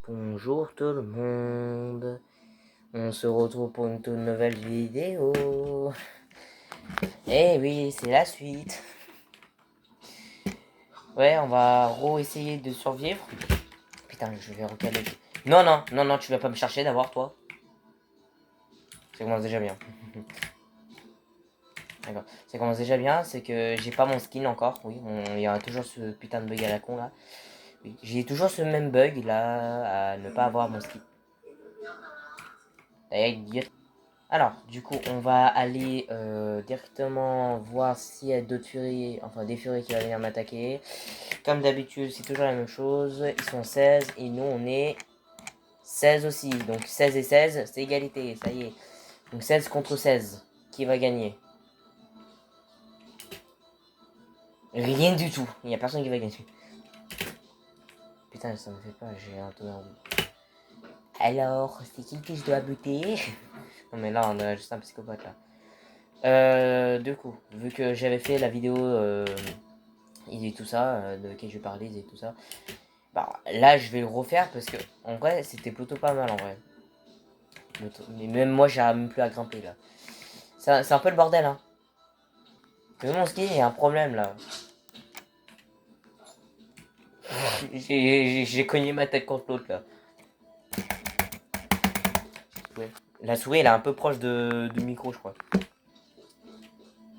Bonjour tout le monde, on se retrouve pour une toute nouvelle vidéo. Eh oui, c'est la suite. Ouais, on va essayer de survivre. Putain, je vais recaler. Non, non, non, non, tu vas pas me chercher d'abord, toi. Ça commence déjà bien. D'accord. Ça commence déjà bien, c'est que j'ai pas mon skin encore. Oui, il y a toujours ce putain de bug à la con là. Oui, j'ai toujours ce même bug là à ne pas avoir mon skin. Alors, du coup, on va aller directement voir s'il y a d'autres furies, enfin des furies qui vont venir m'attaquer. Comme d'habitude, c'est toujours la même chose. Ils sont 16 et nous, on est 16 aussi. Donc 16 et 16, c'est égalité, ça y est. Donc 16 contre 16. Qui va gagner? Rien du tout. Il n'y a personne qui va gagner. Putain, ça me fait pas, j'ai un peu envie. Alors, c'est qui que je dois buter? Non mais là, on a juste un psychopathe là. Du coup, vu que j'avais fait la vidéo et tout ça, de laquelle je parlais et tout ça, bah là je vais le refaire parce que en vrai c'était plutôt pas mal en vrai. Mais même moi j'arrive même plus à grimper là. C'est un peu le bordel hein. Même mon ski il y a un problème là. J'ai cogné ma tête contre l'autre là. Ouais. La souris elle est un peu proche du micro je crois.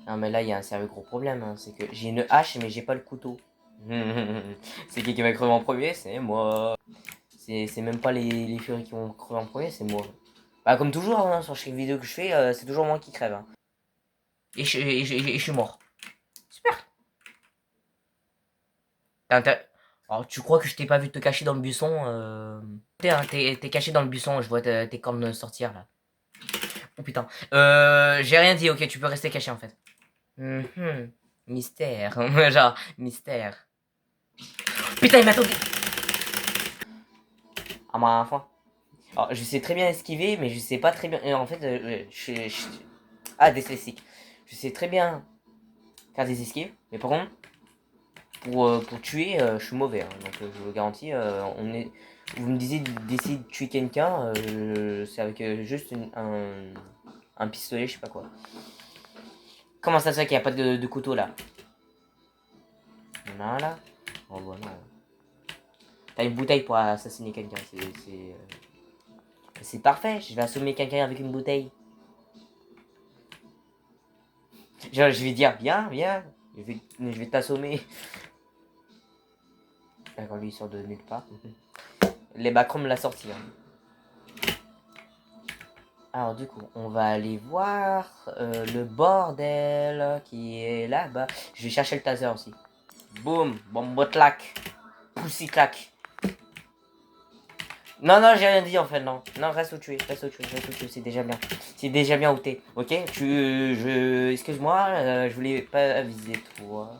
Non mais là il y a un sérieux gros problème, hein. C'est que j'ai une hache mais j'ai pas le couteau. C'est qui va crever en premier? C'est moi. C'est même pas les furies qui vont crever en premier, c'est moi. Bah comme toujours, hein, sur chaque vidéo que je fais, c'est toujours moi qui crève. Hein. Et je suis mort. Super. Alors tu crois que je t'ai pas vu te cacher dans le buisson T'es caché dans le buisson, je vois tes cornes sortir là. Oh putain. J'ai rien dit, ok, tu peux rester caché en fait. Mystère. Genre, mystère. Putain, il m'a attendu. Ah ma foi. Alors, je sais très bien esquiver, mais je sais pas très bien. En fait, ah, dyslexique. Je sais très bien faire des esquives, mais par contre, pour tuer, je suis mauvais. Hein. Donc, je vous garantis, vous me disiez d'essayer de tuer quelqu'un, c'est avec juste un pistolet, je sais pas quoi. Comment ça se fait qu'il n'y a pas de couteau là? Voilà. Oh, voilà. T'as une bouteille pour assassiner quelqu'un, c'est parfait. Je vais assommer quelqu'un avec une bouteille. Genre, je vais dire, viens, viens, je vais t'assommer. D'accord, lui il sort de nulle part. Les Macron me l'a sorti. Hein. Alors du coup, on va aller voir le bordel qui est là-bas. Je vais chercher le taser aussi. Boum, bombotlac, pussy clac. Non, non, j'ai rien dit en fait, non. Non, reste où tu es, reste où tu es, reste où tu es, c'est déjà bien. C'est déjà bien où t'es, ok? Excuse-moi, je voulais pas viser toi.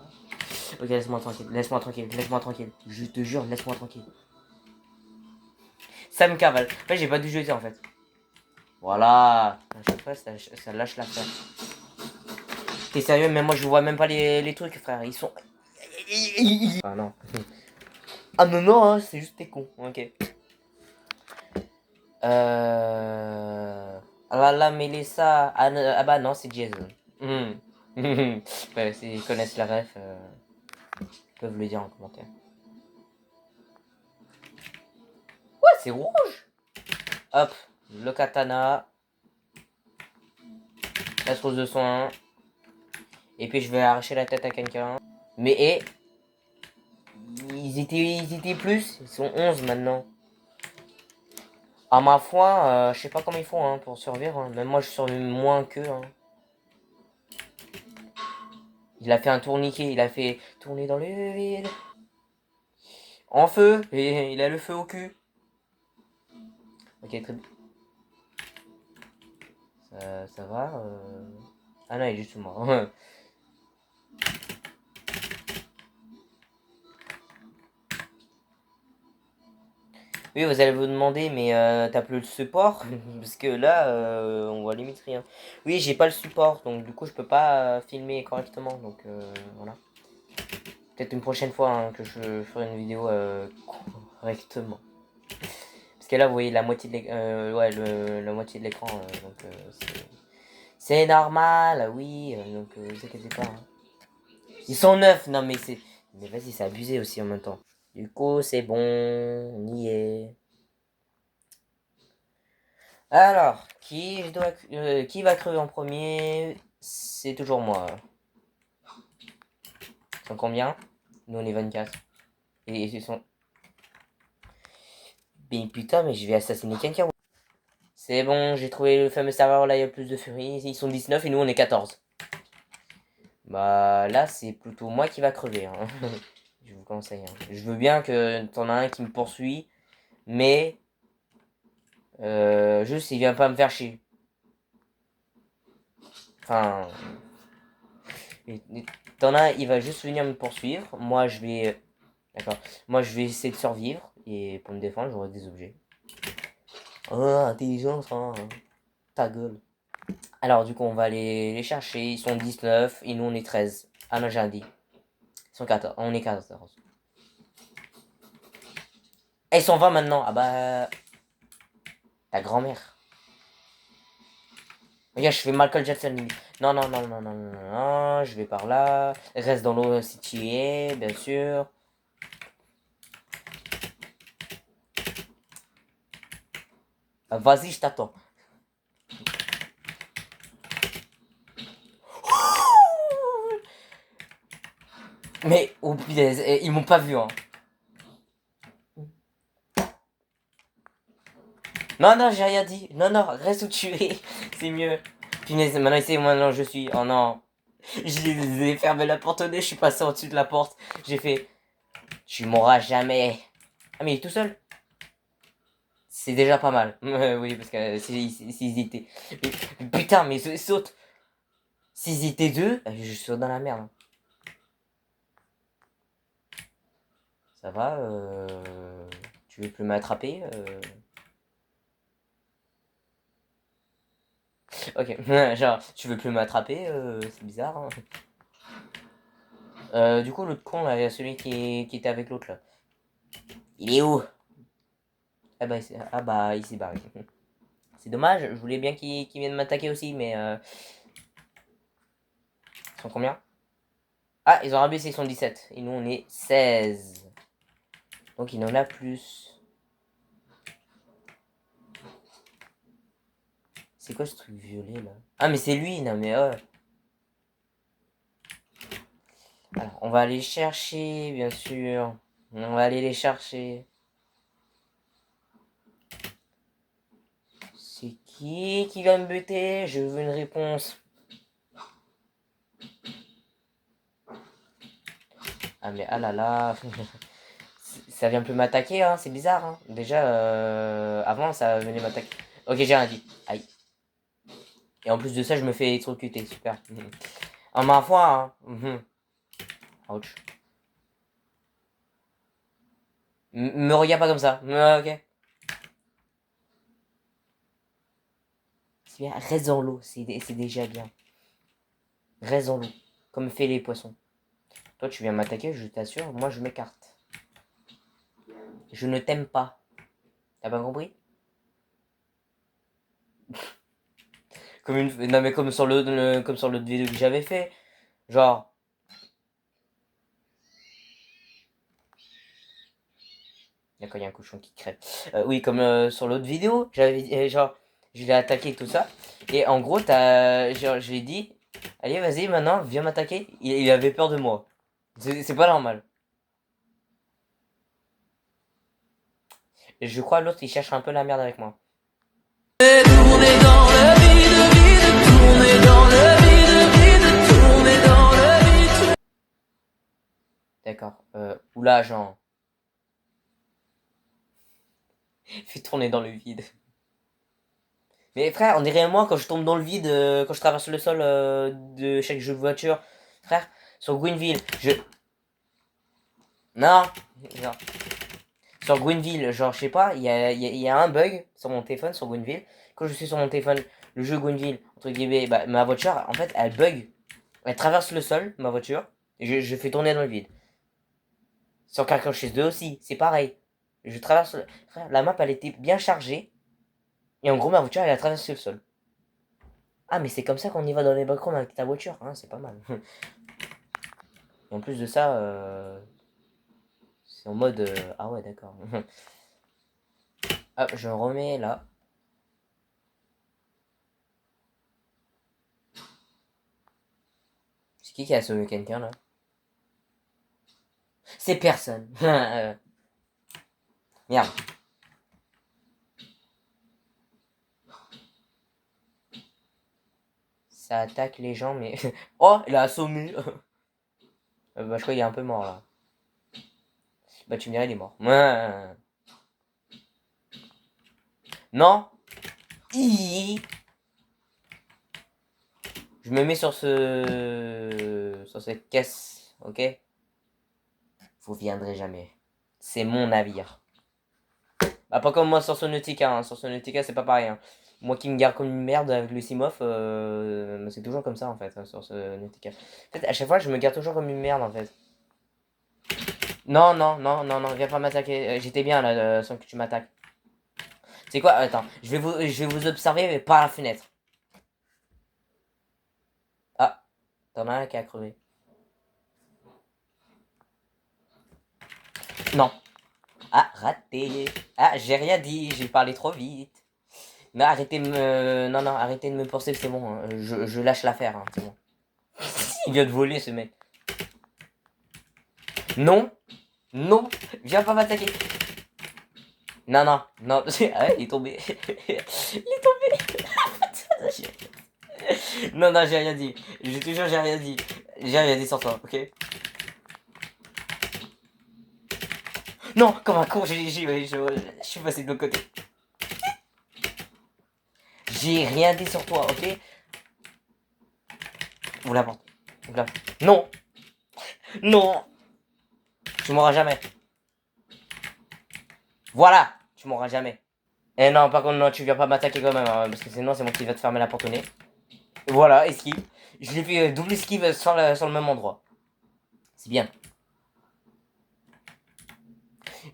Ok, laisse-moi tranquille, laisse-moi tranquille, laisse-moi tranquille. Je te jure, laisse-moi tranquille. Ça me cavale. En fait, j'ai pas dû jeter en fait. Voilà. À chaque fois, ça lâche l'affaire. T'es sérieux? Mais moi, je vois même pas les trucs, frère. Ils sont... Ah non. Ah non, non, hein, c'est juste t'es con. Ok. Ah là là, Mélissa. Ah bah non, c'est Jason. Ouais, s'ils connaissent la ref, ils peuvent le dire en commentaire. Ouais, c'est rouge. Hop, le katana. La trousse de soin. Et puis je vais arracher la tête à quelqu'un. Mais ils étaient plus. Ils sont 11 maintenant. À ma foi, je sais pas comment ils font hein, pour survivre. Hein. Même moi, je survis moins qu'eux. Hein. Il a fait un tourniquet. Il a fait tourner dans le vide. En feu. Et il a le feu au cul. Ok, très bien. Ça va. Ah non, il est juste mort. Oui, vous allez vous demander, mais t'as plus le support? Parce que là, on voit limite rien. Oui, j'ai pas le support, donc du coup, je peux pas filmer correctement. Donc voilà. Peut-être une prochaine fois hein, que je ferai une vidéo correctement. Parce que là, vous voyez la moitié de l'écran. Ouais, la moitié de l'écran. Donc c'est normal, oui. Donc vous inquiétez pas. Hein. Ils sont neufs, non mais c'est. Mais vas-y, c'est abusé aussi en même temps. Du coup, c'est bon, on y est. Alors, qui va crever en premier? C'est toujours moi. Ils sont combien? Nous, on est 24. Et ils sont. Mais putain, mais je vais assassiner quelqu'un. C'est bon, j'ai trouvé le fameux serveur là, il y a plus de furie. Ils sont 19 et nous, on est 14. Bah là, c'est plutôt moi qui va crever. Hein. Je vous conseille. Hein. Je veux bien que t'en as un qui me poursuit, mais juste il vient pas me faire chier. Enfin, t'en as un, il va juste venir me poursuivre. Moi, je vais, d'accord. Moi, je vais essayer de survivre et pour me défendre, j'aurai des objets. Oh, intelligence, hein. Ta gueule. Alors, du coup, on va aller les chercher. Ils sont 19 et nous, on est 13. Ah non, j'ai un dit. Ils sont 14. On est 14. Et ils sont 20 maintenant. Ah bah. Ta grand-mère. Regarde, je fais Michael Jackson. Non, non, non, non, non, non, non, non. Je vais par là. Reste dans l'eau si tu y es, bien sûr. Ah, vas-y, je t'attends. Mais, oh punaise, ils m'ont pas vu, hein. Non, non, j'ai rien dit. Non, non, reste où tu es. C'est mieux. Punaise, maintenant, c'est maintenant je suis. Oh non. J'ai fermé la porte au nez, je suis passé au-dessus de la porte. J'ai fait. Tu mourras jamais. Ah, mais il est tout seul. C'est déjà pas mal. Oui, parce que s'ils étaient. Mais, putain, mais saute. S'ils étaient deux, je suis dans la merde. Ça va Tu veux plus m'attraper Ok, genre, tu veux plus m'attraper c'est bizarre. Hein. Du coup, l'autre con, là, celui qui était avec l'autre, là. Il est où? Ah bah, il s'est barré. C'est dommage, je voulais bien qu'il vienne m'attaquer aussi, mais... Ils sont combien? Ah, ils ont rabaissé, ils sont 17. Et nous, on est 16. Donc, il en a plus. C'est quoi ce truc violet, là? Ah, mais c'est lui, non, mais... Alors, on va aller chercher, bien sûr. On va aller les chercher. C'est qui va me buter? Je veux une réponse. Ah mais ah là là. Ça vient plus m'attaquer, hein, c'est bizarre. Hein. Déjà, avant, ça venait m'attaquer. Ok, j'ai rien dit. Aïe. Et en plus de ça, je me fais électrocuter, super. En ma foi, hein. Ouch. Me regarde pas comme ça. Ok. C'est bien, reste dans l'eau, c'est déjà bien. Reste dans l'eau, comme fait les poissons. Toi, tu viens m'attaquer, je t'assure, moi je m'écarte. Je ne t'aime pas. T'as pas compris? Comme une... Non mais comme sur comme sur l'autre vidéo que j'avais fait. Genre... D'accord, il y a un cochon qui crève. Oui, comme sur l'autre vidéo, j'avais genre... Je l'ai attaqué tout ça. Et en gros, genre, je lui ai dit... Allez, vas-y, maintenant, viens m'attaquer. Il avait peur de moi. C'est pas normal. Et je crois l'autre, il cherche un peu la merde avec moi. Tourner dans le vide, vide, tourner dans le vide, vide, tourner dans le vide. D'accord. Oula, Jean. Fais tourner dans le vide. Mais frère, on dirait moi quand je tombe dans le vide, quand je traverse le sol de chaque jeu de voiture. Frère, sur Greenville, je... Non, non. sur Gwynville, genre, je sais pas, il y a un bug sur mon téléphone, sur Gwynville. Quand je suis sur mon téléphone, le jeu Gwynville, entre guillemets, bah, ma voiture, en fait, elle bug. Elle traverse le sol, ma voiture, et je fais tourner dans le vide. Sur Car Crush 2 aussi, c'est pareil. Je traverse le... Frère, la map, elle était bien chargée, et en gros, ma voiture, elle a traversé le sol. Ah, mais c'est comme ça qu'on y va dans les backrooms avec ta voiture, hein, c'est pas mal. Et en plus de ça, c'est en mode... Ah ouais, d'accord. Hop, je remets là. C'est qui a assommé quelqu'un là? C'est personne. Merde. Ça attaque les gens, mais... Oh, il a assommé. Bah, je crois qu'il est un peu mort là. Bah, tu me dirais, il est mort. Non. Je me mets sur sur cette caisse, ok? Vous viendrez jamais. C'est mon navire. Bah, pas comme moi sur Sonautica, hein. Sur Sonautica, c'est pas pareil, hein. Moi qui me garde comme une merde avec le Simof, c'est toujours comme ça en fait, sur Sonautica. En fait, à chaque fois, je me garde toujours comme une merde en fait. Non, non, non, non, non, viens pas m'attaquer. J'étais bien là, sans que tu m'attaques. C'est quoi? Attends, je vais vous observer, mais par la fenêtre. Ah, t'en as un qui a crevé. Non. Ah, raté. Ah, j'ai rien dit, j'ai parlé trop vite. Non, arrêtez de me... Non, non, arrêtez de me poursuivre, c'est bon. Hein. Je lâche l'affaire, hein, c'est bon. Il vient de voler, ce mec. Non. Non. Viens pas m'attaquer. Non, non, non. Ah, il est tombé. Il est tombé. Non, non, j'ai rien dit. Je te jure, j'ai rien dit. J'ai rien dit sur toi, ok? Non, comme un con, je suis passé de l'autre côté. J'ai rien dit sur toi, ok? Ouvre la porte. Ouvre la porte. Non. Non. Tu m'auras jamais. Voilà. Tu m'auras jamais. Eh non, par contre, non, tu viens pas m'attaquer quand même, hein, parce que sinon, c'est moi qui va te fermer la porte au nez. Voilà, esquive. Je l'ai fait double esquive sur le même endroit. C'est bien.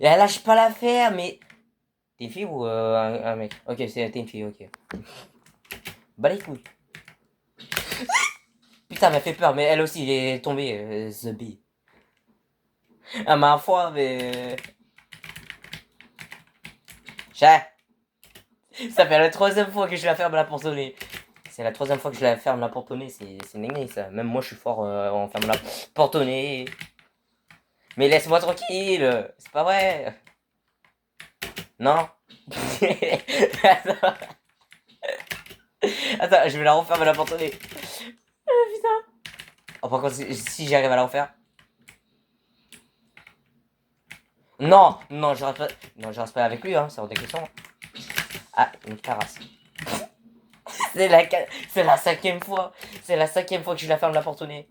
Et elle lâche pas l'affaire, mais... T'es une fille ou un mec? Ok, t'es une fille, ok. Bah les couilles. Putain, elle m'a fait peur, mais elle aussi, elle est tombée, The Bee. À ma foi, mais... Chat. Ça fait la troisième fois que je la ferme la porte au nez. C'est la troisième fois que je la ferme la porte au nez, c'est une ça. Même moi, je suis fort en ferme la porte au nez. Mais laisse-moi tranquille, c'est pas vrai. Non. Attends. Attends, je vais la refermer la porte au nez. Putain. Oh, par contre, si j'arrive à la refaire. Non, non, je reste pas. Non, je reste pas avec lui, hein, c'est hors des questions. Ah, une carasse. C'est la cinquième fois. C'est la cinquième fois que je la ferme la porte au nez.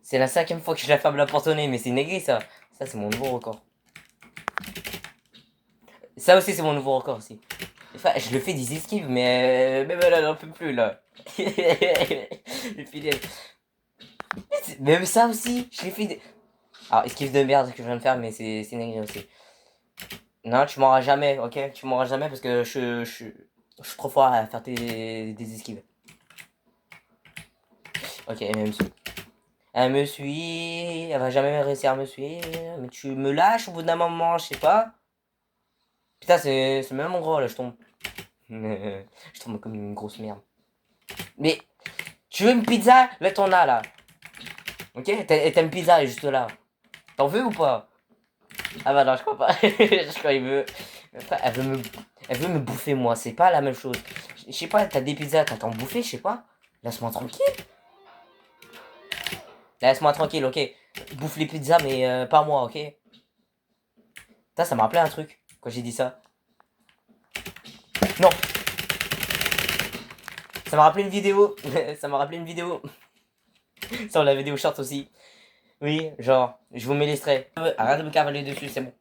C'est la cinquième fois que je la ferme la porte au nez, mais c'est une ça. Ça, c'est mon nouveau record. Ça aussi, c'est mon nouveau record aussi. Enfin, je le fais des esquives, mais même elle n'en peut plus, là. Les fidèles. Même ça aussi, je l'ai fait des... Alors, esquive de merde que je viens de faire, mais c'est une aussi. Non, tu m'auras jamais, ok? Tu m'auras jamais parce que je suis trop fort à faire des esquives. Ok, elle me suit. Elle me suit. Elle va jamais réussir à me suivre. Mais tu me lâches au bout d'un moment, je sais pas. Putain, c'est le même endroit là, je tombe. Je tombe comme une grosse merde. Mais tu veux une pizza? Là, t'en as là. Ok? T'as une pizza, elle est juste là. T'en veux ou pas? Ah bah non, je crois pas. Je crois qu'il veut. Elle veut me bouffer moi, c'est pas la même chose. Je sais pas, t'as des pizzas, t'as t'en bouffer, je sais pas. Laisse-moi tranquille. Laisse-moi tranquille, ok. Bouffe les pizzas, mais pas moi, ok. Putain, ça m'a rappelé un truc quand j'ai dit ça. Non. Ça m'a rappelé une vidéo. Ça m'a rappelé une vidéo. Ça, on la vidéo short aussi. Oui, genre, je vous mets l'extrait. Arrête de me cavaler dessus, c'est bon.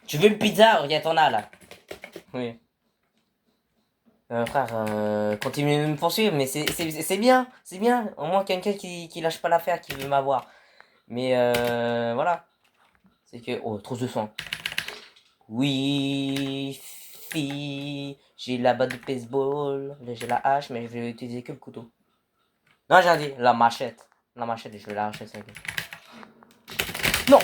Tu veux une pizza? Regarde, t'en as là. Oui. Frère, continue de me poursuivre, mais c'est bien, c'est bien. Au moins quelqu'un qui lâche pas l'affaire, qui veut m'avoir. Mais voilà. C'est que. Oh, trop de sang. Oui, fille. J'ai la batte de baseball. J'ai la hache, mais je vais utiliser que le couteau. Non, j'ai dit la machette. La machette, je vais l'arracher ça. Non!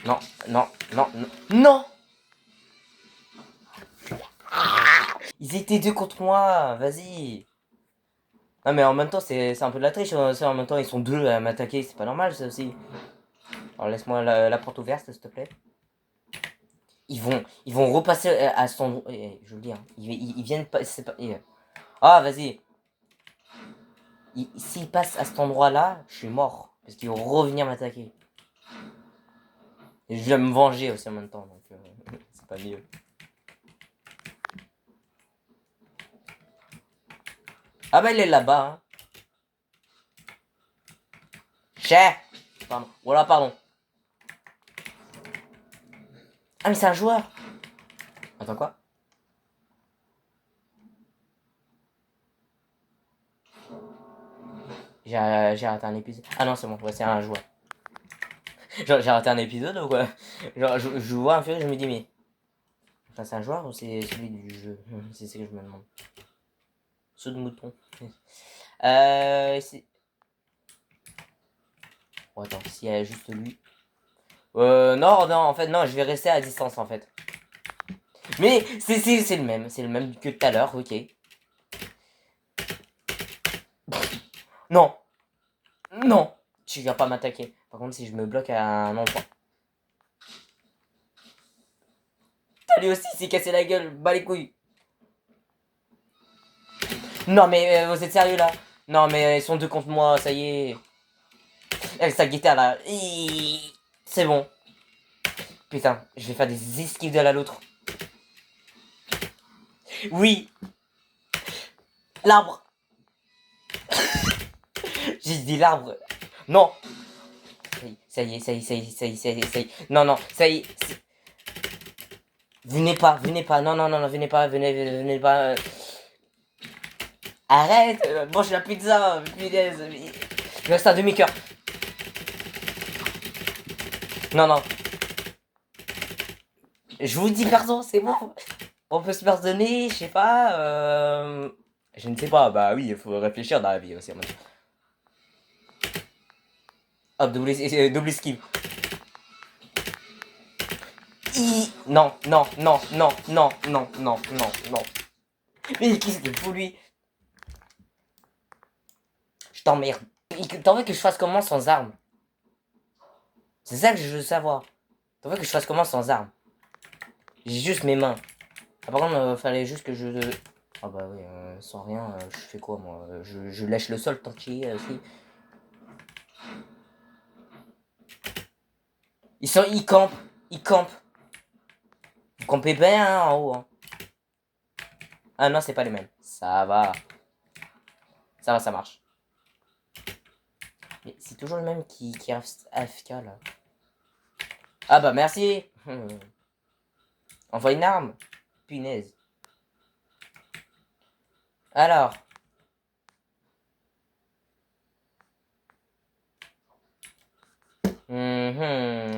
Non, non, non, non. Non! Ils étaient deux contre moi, vas-y. Non, mais en même temps, c'est un peu de la triche. En même temps, ils sont deux à m'attaquer, c'est pas normal ça aussi. Alors laisse-moi la porte ouverte, s'il te plaît. Ils vont repasser à cet endroit. Je veux dire, ils viennent pas. Ah, vas-y. S'ils passent à cet endroit-là, je suis mort. Parce qu'ils vont revenir m'attaquer. Et je vais me venger aussi en même temps, donc c'est pas mieux. Ah bah il est là-bas, hein. Cher. Pardon. Voilà, pardon. Ah mais c'est un joueur. Attends quoi? J'ai raté un épisode. Ah non, c'est bon, ouais, c'est un joueur. Genre, j'ai raté un épisode ou quoi? Genre, je vois un film, je me dis, mais. Enfin, c'est un joueur ou c'est celui du jeu? C'est ce que je me demande. Saut de mouton. C'est. Oh, attends, s'il y a juste lui. Non, non, en fait, non, je vais rester à distance en fait. Mais c'est le même que tout à l'heure, ok. Non, non, tu viens pas m'attaquer. Par contre, si je me bloque à un endroit. Lui aussi, il s'est cassé la gueule, bas les couilles. Non, mais vous êtes sérieux là? Non, mais ils sont deux contre moi, ça y est. Elle, sa guitare là. C'est bon. Putain, je vais faire des esquives de l'autre. Oui, l'arbre. J'ai dit l'arbre. Non. Ça y est, ça y est, ça y est, ça y est, ça y est, ça y est. Non, non, ça y est. Venez pas, venez pas. Non, non, non, non, venez pas, venez pas. Arrête, mange la pizza, punaise. Il reste un demi-cœur. Non, non. Je vous dis pardon, c'est bon. On peut se pardonner, je sais pas. Je ne sais pas, bah oui, il faut réfléchir dans la vie aussi. Hop, double esquive. Non, non, non, non, non, non, non, non, non. Mais qu'est-ce qu'il fout lui? Je t'emmerde. T'en veux que je fasse comment sans arme? C'est ça que je veux savoir. T'en veux que je fasse comment sans arme? J'ai juste mes mains. Ah, par contre, fallait juste que je... Ah bah oui, sans rien, je fais quoi moi? Je lèche le sol tant qu'il est aussi. Ils campent. Ils campent. Vous campez bien hein, en haut. Hein. Ah non, c'est pas les mêmes. Ça va. Ça va, ça marche. Mais c'est toujours le même qui reste AFK là. Ah bah merci. Envoie une arme. Punaise. Alors.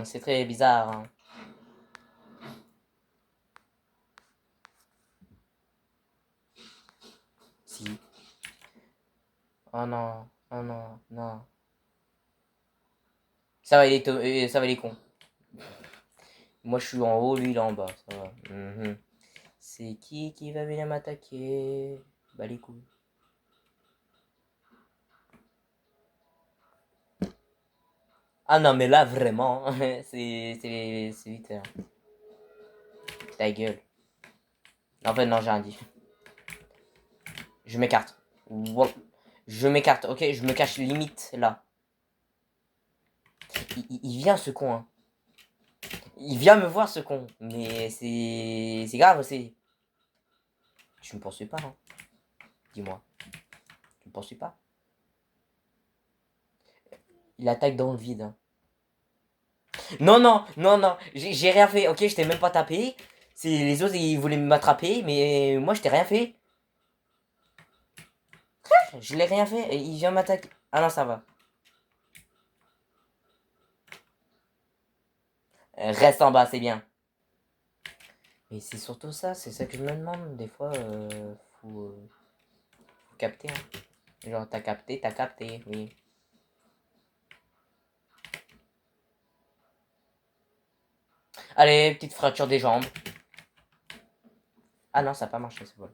C'est très bizarre. Hein. Si. Oh non. Oh non. Non. Ça va, ça va, il est con. Moi, je suis en haut, lui, il est en bas. Ça va. C'est qui va venir m'attaquer? Bah, les couilles. Ah non, mais là, vraiment, c'est vite. Hein. Ta gueule. En fait, non, j'ai rien dit. Je m'écarte. Je m'écarte, ok? Je me cache limite là. Il vient ce con, hein. Il vient me voir ce con. Mais c'est grave aussi. Tu me poursuis pas, hein? Dis-moi. Tu me poursuis pas? Il attaque dans le vide. Hein. Non, non, non, non. J'ai rien fait. Ok, je t'ai même pas tapé. C'est les autres, ils voulaient m'attraper, mais moi, je t'ai rien fait. Je l'ai rien fait. Et il vient m'attaquer. Ah non, ça va. Reste en bas, c'est bien. Mais c'est surtout ça, c'est ça que je me demande. Des fois, faut capter. Hein. Genre, t'as capté, oui. Allez, petite fracture des jambes. Ah non, ça n'a pas marché, c'est bon.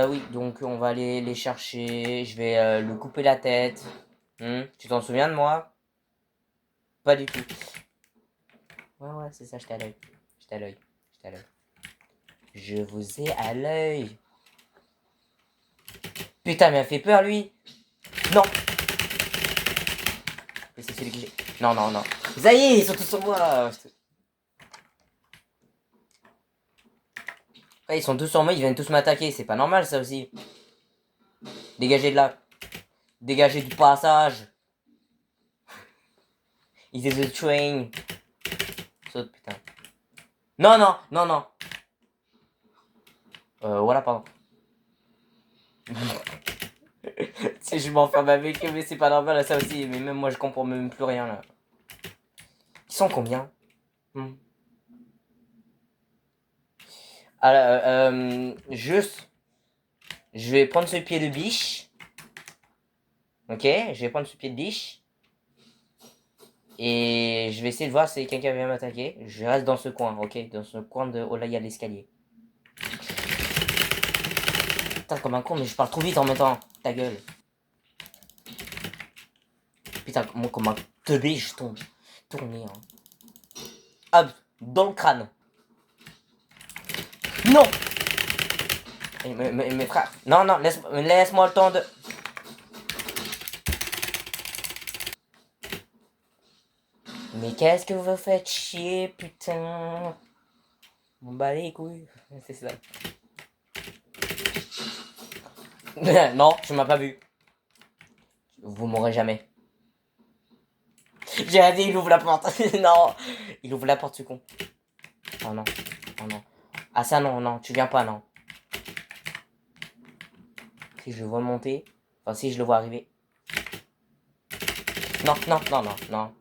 Oui, donc on va aller les chercher. Je vais lui couper la tête. Tu t'en souviens de moi? Pas du tout. Ouais, ouais, c'est ça, j'étais à l'œil. J'étais à l'œil. J'étais à l'œil. Je vous ai à l'œil. Putain, mais elle fait peur, lui. Non. Mais c'est celui que j'ai. Non, non, non. Ça y est, ils sont tous sur moi. Ouais, ils sont tous sur moi, ils viennent tous m'attaquer. C'est pas normal, ça aussi. Dégagez de là. Dégagez du passage. Is it the train? Saute, putain. Non, non, non, non. Voilà, pardon. Si je m'enferme avec eux, mais c'est pas normal, ça aussi. Mais même moi, je comprends même plus rien, là. Ils sont combien? Alors, juste, je vais prendre ce pied de biche. Ok, je vais prendre ce pied de biche. Et je vais essayer de voir si quelqu'un vient m'attaquer. Je reste dans ce coin, ok? Dans ce coin de... Oh là, il y a l'escalier. Putain, comme un con, mais je parle trop vite en même temps. Ta gueule. Putain, moi, comme un teubé, je tombe. Tourner, hein. Hop, dans le crâne. Non! Mes frères. Non, non, laisse-moi le temps de... Mais qu'est-ce que vous faites chier, putain? On bat les couilles. C'est ça. Non, tu m'as pas vu. Vous m'aurez jamais. J'ai dit, il ouvre la porte. Non. Il ouvre la porte, ce con. Oh non. Oh non. Ah ça, non, non. Tu viens pas, non. Si je le vois monter. Enfin, si je le vois arriver. Non, non, non, non, non.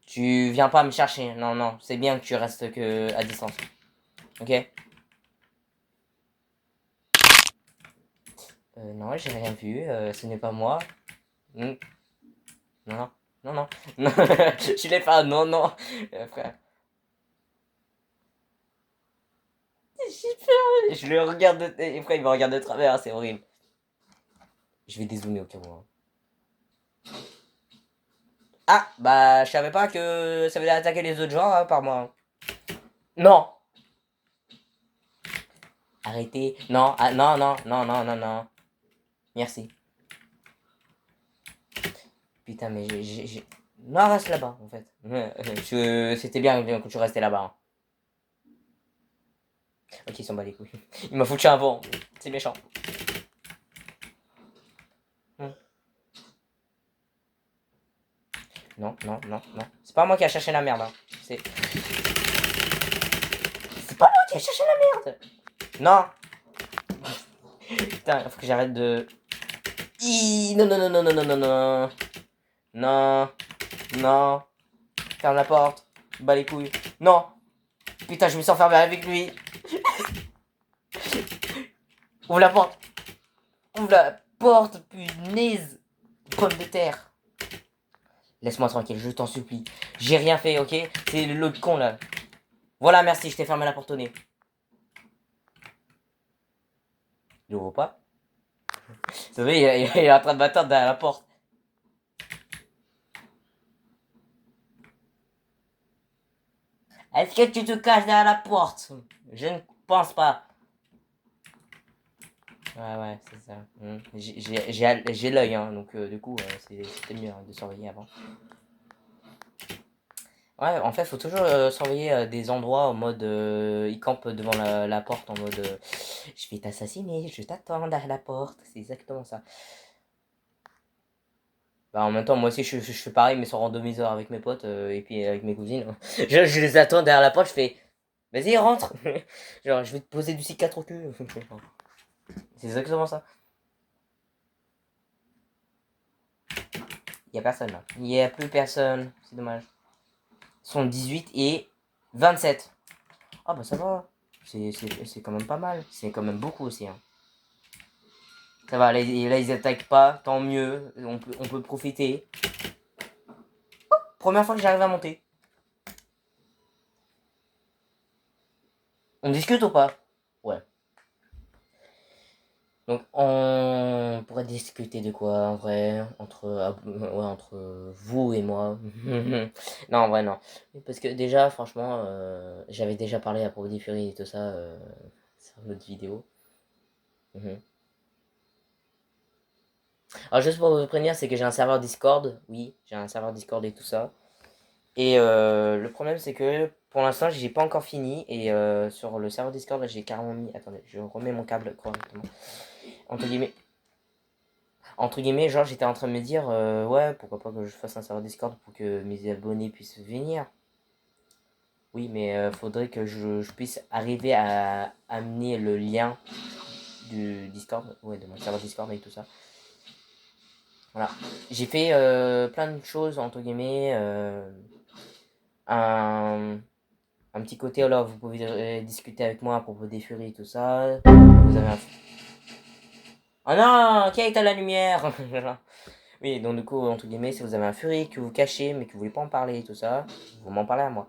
Tu viens pas me chercher. Non, non. C'est bien que tu restes que à distance. Ok? Non, j'ai rien vu. Ce n'est pas moi. Non, non, non, non. Non. Je l'ai pas. Non, non. Frère. J'ai peur. Je le regarde de... Et après, il me regarde de travers. C'est horrible. Je vais dézoomer au cas où. Hein. Ah, bah, je savais pas que ça allait attaquer les autres gens hein, par moi. Non. Arrêtez. Non, ah, non, non, non, non, non, non. Merci. Putain, mais j'ai... Non, reste là-bas, en fait. C'était bien que tu restais là-bas. Hein. Ok, ils s'en bat les couilles. Il m'a foutu un vent. C'est méchant. Non, non, non, non. C'est pas moi qui a cherché la merde. Hein. C'est pas moi qui a cherché la merde. Non. Putain, faut que j'arrête de... Non, non, non, non, non, non, non, non. Non. Non. Ferme la porte. Bas les couilles. Non. Putain, je me suis enfermé avec lui. Ouvre la porte. Ouvre la porte, punaise. Pomme de terre. Laisse-moi tranquille, je t'en supplie. J'ai rien fait, ok? C'est l'autre con, là. Voilà, merci, je t'ai fermé la porte au nez. Il ouvre pas. Vous savez, il est en train de m'attendre derrière la porte. Est-ce que tu te caches derrière la porte? Je ne pense pas. Ouais, ouais, c'est ça. J'ai l'œil, hein, donc du coup, c'était mieux hein, de surveiller avant. Ouais, en fait, faut toujours surveiller des endroits en mode. Ils campent devant la porte en mode. Je vais t'assassiner, je t'attends derrière la porte. C'est exactement ça. Bah, en même temps, moi aussi, je fais pareil, mais sans randomiseur avec mes potes et puis avec mes cousines. Je les attends derrière la porte, je fais vas-y, rentre. Genre, je vais te poser du C4 au cul. C'est exactement ça. Il y a personne là. Il y a plus personne. C'est dommage. Ils sont 18 et 27. Ah bah ça va. C'est quand même pas mal. C'est quand même beaucoup aussi. Hein. Ça va, là, ils attaquent pas. Tant mieux. On peut profiter. Oh, première fois que j'arrive à monter. On discute ou pas? Ouais. Donc on pourrait discuter de quoi en vrai ouais, entre vous et moi. Non en vrai non. Parce que déjà franchement j'avais déjà parlé à propos des Fury et tout ça sur notre vidéo. Mhm. Alors juste pour vous prévenir c'est que j'ai un serveur Discord. Oui j'ai un serveur Discord et tout ça. Et le problème c'est que pour l'instant j'ai pas encore fini. Et sur le serveur Discord j'ai carrément mis... Attendez je remets mon câble correctement. Entre guillemets. Entre guillemets, genre j'étais en train de me dire, ouais, pourquoi pas que je fasse un serveur Discord pour que mes abonnés puissent venir. Oui, mais faudrait que je puisse arriver à amener le lien du Discord, ouais, de mon serveur Discord et tout ça. Voilà. J'ai fait plein de choses, entre guillemets. Un, un petit côté, alors vous pouvez discuter avec moi à propos des furies et tout ça. Vous avez un... Oh non, qui a éteint la lumière? Oui, donc du coup, entre guillemets, si vous avez un furie que vous cachez, mais que vous voulez pas en parler et tout ça, vous m'en parlez à moi.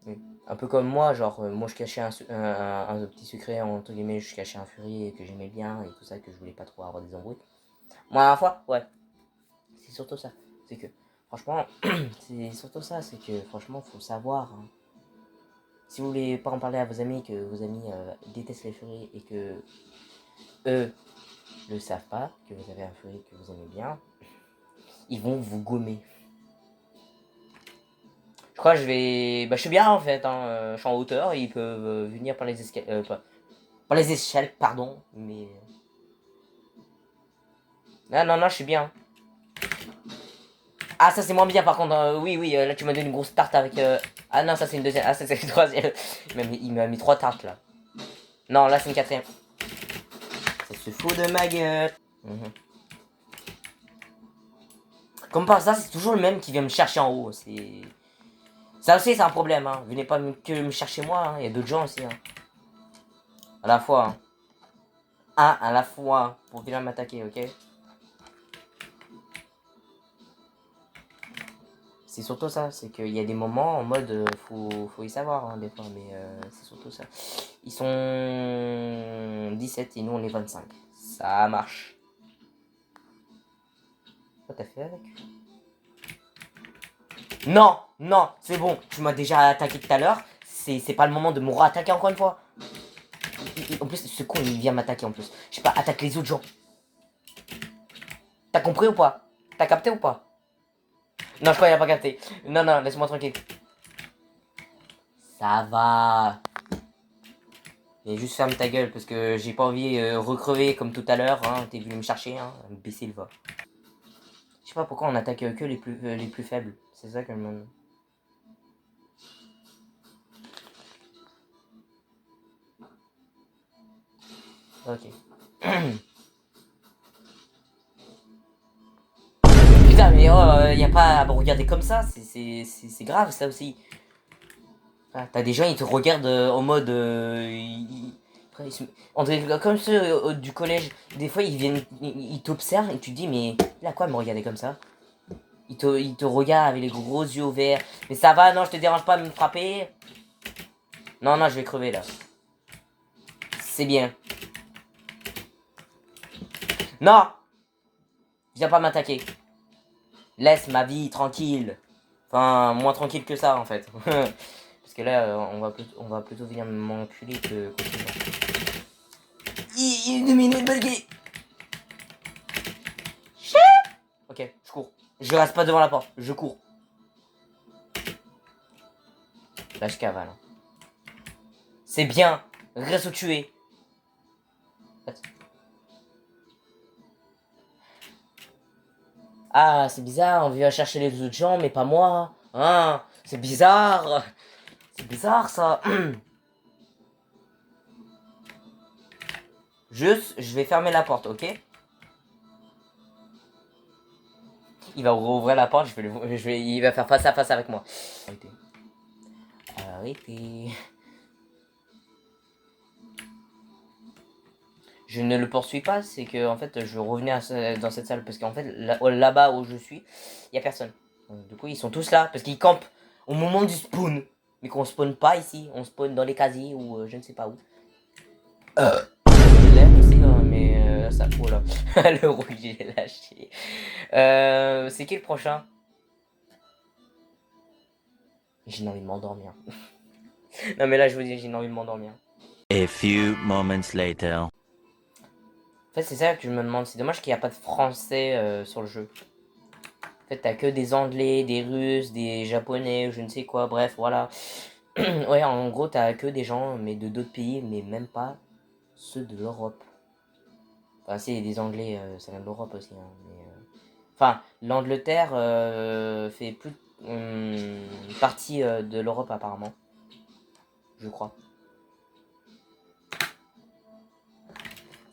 Oui. Un peu comme moi, genre, moi je cachais un petit secret, entre guillemets, je cachais un furie que j'aimais bien et tout ça, que je voulais pas trop avoir des embrouilles. Moi, à la fois, ouais, c'est surtout ça. C'est que, franchement, c'est surtout ça, c'est que, franchement, faut savoir. Hein. Si vous voulez pas en parler à vos amis, que vos amis détestent les furies et que eux le savent pas, que vous avez un furie que vous aimez bien, ils vont vous gommer. Je crois que je vais. Bah, je suis bien en fait, hein. Je suis en hauteur et ils peuvent venir par les escaliers. Par les échelles, pardon. Mais. Ah non, non, je suis bien. Ah, ça c'est moins bien par contre. Oui, oui, là tu m'as donné une grosse tarte avec. Ah non, ça c'est une deuxième. Ah, ça c'est une troisième. Il m'a mis 3 tartes là. Non, là c'est une quatrième. Ça se fout de ma gueule. Mhm. Comme par ça, c'est toujours le même qui vient me chercher en haut. C'est. Ça aussi, c'est un problème. Hein. Venez pas que me chercher moi. Hein. Il y a d'autres gens aussi. Hein. À la fois. Hein. Un à la fois. Pour venir m'attaquer, ok? C'est surtout ça, c'est qu'il y a des moments en mode faut y savoir hein, des fois, mais c'est surtout ça. Ils sont 17 et nous on est 25. Ça marche. Quoi t'as fait avec? Non, non, c'est bon, tu m'as déjà attaqué tout à l'heure. C'est pas le moment de me rattaquer encore une fois. En plus, ce con il vient m'attaquer en plus. Je sais pas, attaque les autres gens. T'as compris ou pas? T'as capté ou pas? Non, je crois qu'il a pas capté. Non, non, laisse-moi tranquille. Ça va. Et juste ferme ta gueule parce que j'ai pas envie de recrever comme tout à l'heure. Hein, t'es venu me chercher, hein. Imbécile va. Je sais pas pourquoi on attaque que les plus faibles. C'est ça que je me demande. Ok. Putain, mais oh, y a pas à me regarder comme ça. C'est grave ça aussi. Ah, t'as des gens, ils te regardent en mode. On dirait comme ceux du collège. Des fois, ils viennent, ils t'observent et tu te dis, mais il a quoi à me regarder comme ça? Il te regarde avec les gros yeux ouverts. Mais ça va, non, je te dérange pas de me frapper. Non, non, je vais crever là. C'est bien. Non! Viens pas m'attaquer. Laisse ma vie tranquille. Enfin, moins tranquille que ça en fait. Parce que là, on va plutôt venir m'enculer que continuer. Ok, je cours. Je reste pas devant la porte, je cours. Là, je cavale. Hein. C'est bien. Reste où tu es. Ah, c'est bizarre, on vient chercher les autres gens, mais pas moi. Hein, c'est bizarre. C'est bizarre, ça. Juste, je vais fermer la porte, ok? Il va rouvrir la porte, il va faire face à face avec moi. Arrêtez. Arrêtez. Je ne le poursuis pas, c'est que en fait je revenais dans cette salle parce qu'en fait là-bas où je suis, il y a personne. Donc, du coup ils sont tous là parce qu'ils campent au moment du spawn. Mais qu'on spawn pas ici, on spawn dans les casiers ou je ne sais pas où. Je l'aime aussi, hein, mais ça. Oh là, le rouge il est lâché. C'est qui le prochain? J'ai envie de m'endormir. Non mais là je vous dis j'ai envie de m'endormir. A few moments later. En fait c'est ça que je me demande, c'est dommage qu'il n'y a pas de français sur le jeu. En fait, t'as que des Anglais, des Russes, des Japonais, je ne sais quoi, bref, voilà. Ouais, en gros, t'as que des gens, mais de d'autres pays, mais même pas ceux de l'Europe. Enfin, si, des Anglais, ça vient de l'Europe aussi. Hein, mais, enfin, l'Angleterre fait plus partie de l'Europe, apparemment. Je crois.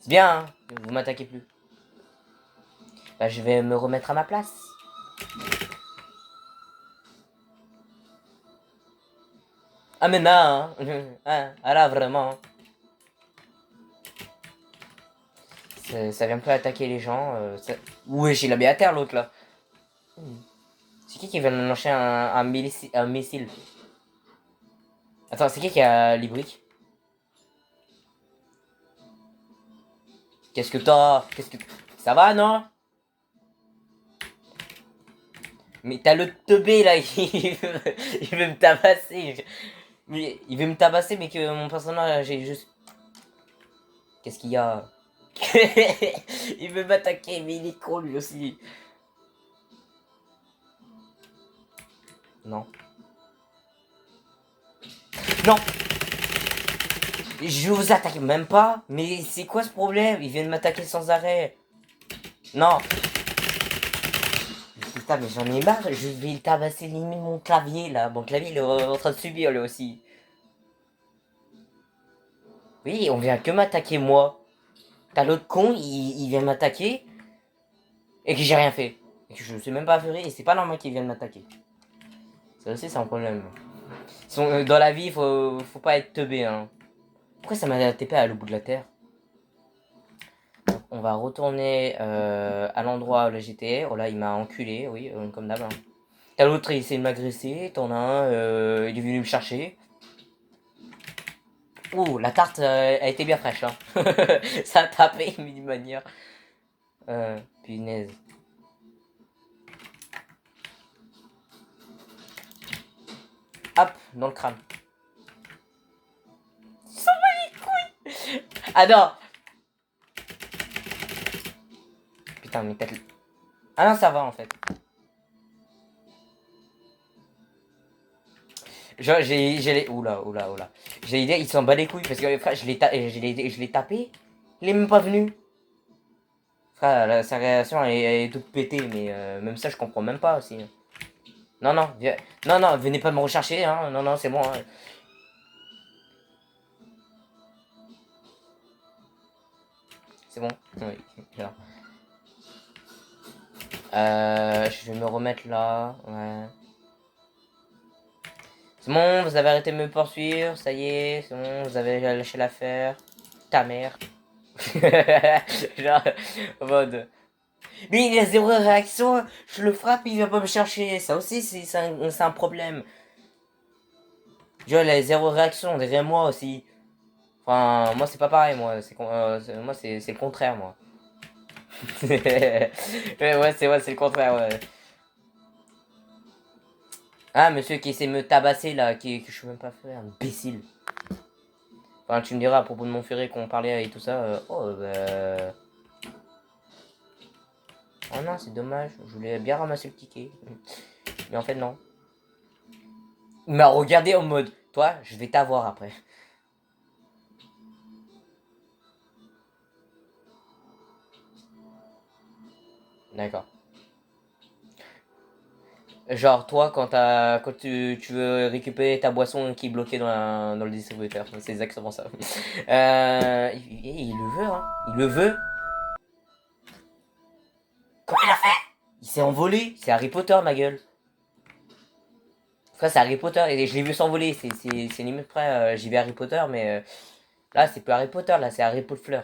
C'est bien, hein, vous m'attaquez plus. Bah, je vais me remettre à ma place. Ah, mais non, hein. Ah, là, vraiment. Ça vient plus attaquer les gens. Wesh, il a mis à terre l'autre là. C'est qui vient de lancer un missile? Attends, c'est qui a les briques? Qu'est-ce que t'as? Qu'est-ce que... Ça va, non? Mais t'as le teubé là, il veut me tabasser. Mais, il veut me tabasser, mais que mon personnage, j'ai juste... Qu'est-ce qu'il y a? Il veut m'attaquer, mais il est con lui aussi. Non. Non! Je vous attaque même pas. Mais c'est quoi ce problème? Il vient de m'attaquer sans arrêt. Non. Putain, mais j'en ai marre. Je vais tabasser limite mon clavier là. Mon clavier il est en train de subir lui aussi. Oui, on vient que m'attaquer moi. T'as l'autre con, il vient m'attaquer. Et que j'ai rien fait. Et que je sais même pas faire. Et c'est pas normal qu'il vienne m'attaquer. Ça aussi, c'est un problème. Dans la vie, faut pas être teubé. Hein. Pourquoi ça m'a TP à l'autre bout de la terre? On va retourner à l'endroit où j'étais. Oh là, il m'a enculé, oui, comme d'hab. Hein. T'as l'autre, il essaie de m'agresser. T'en as un, il est venu me chercher. Ouh, la tarte, elle était bien fraîche. Hein. Ça a tapé, mais d'une manière. Punaise. Hop, dans le crâne. Ah non! Putain, mais peut-être... Ah non, ça va en fait. Genre, oula, oula, oula. J'ai l'idée, il s'en bat les couilles parce que frère, je l'ai tapé. Il est même pas venu. Frère, sa réaction elle est toute pétée, mais même ça, je comprends même pas aussi. Non, non, non, non, venez pas me rechercher, hein. Non, non, c'est bon. Hein. C'est bon. Oui, alors. Je vais me remettre là. Ouais. C'est bon, vous avez arrêté de me poursuivre, ça y est, c'est bon, vous avez lâché l'affaire. Ta mère. Genre, en mode. Mais il a zéro réaction, je le frappe, il vient pas me chercher. Ça aussi, c'est un problème. Genre, il a zéro réaction derrière moi aussi. Enfin, moi, c'est pas pareil, moi. Moi, c'est le contraire, moi. Ouais, c'est le contraire, ouais. Ah, monsieur qui essaie de me tabasser, là, que je peux même pas faire, imbécile. Enfin, tu me diras à propos de mon furet qu'on parlait et tout ça. Oh, bah... Oh non, c'est dommage. Je voulais bien ramasser le ticket. Mais en fait, non. Il m'a regardé en mode, toi, je vais t'avoir après. D'accord. Genre, toi, quand tu veux récupérer ta boisson qui est bloquée dans le distributeur. C'est exactement ça. Il le veut, hein. Il le veut. Comment il a fait? Il s'est envolé. C'est Harry Potter, ma gueule. Frère, c'est Harry Potter. Et je l'ai vu s'envoler. C'est limite près. J'y vais Harry Potter, mais là, c'est plus Harry Potter. Là, c'est Harry Potter.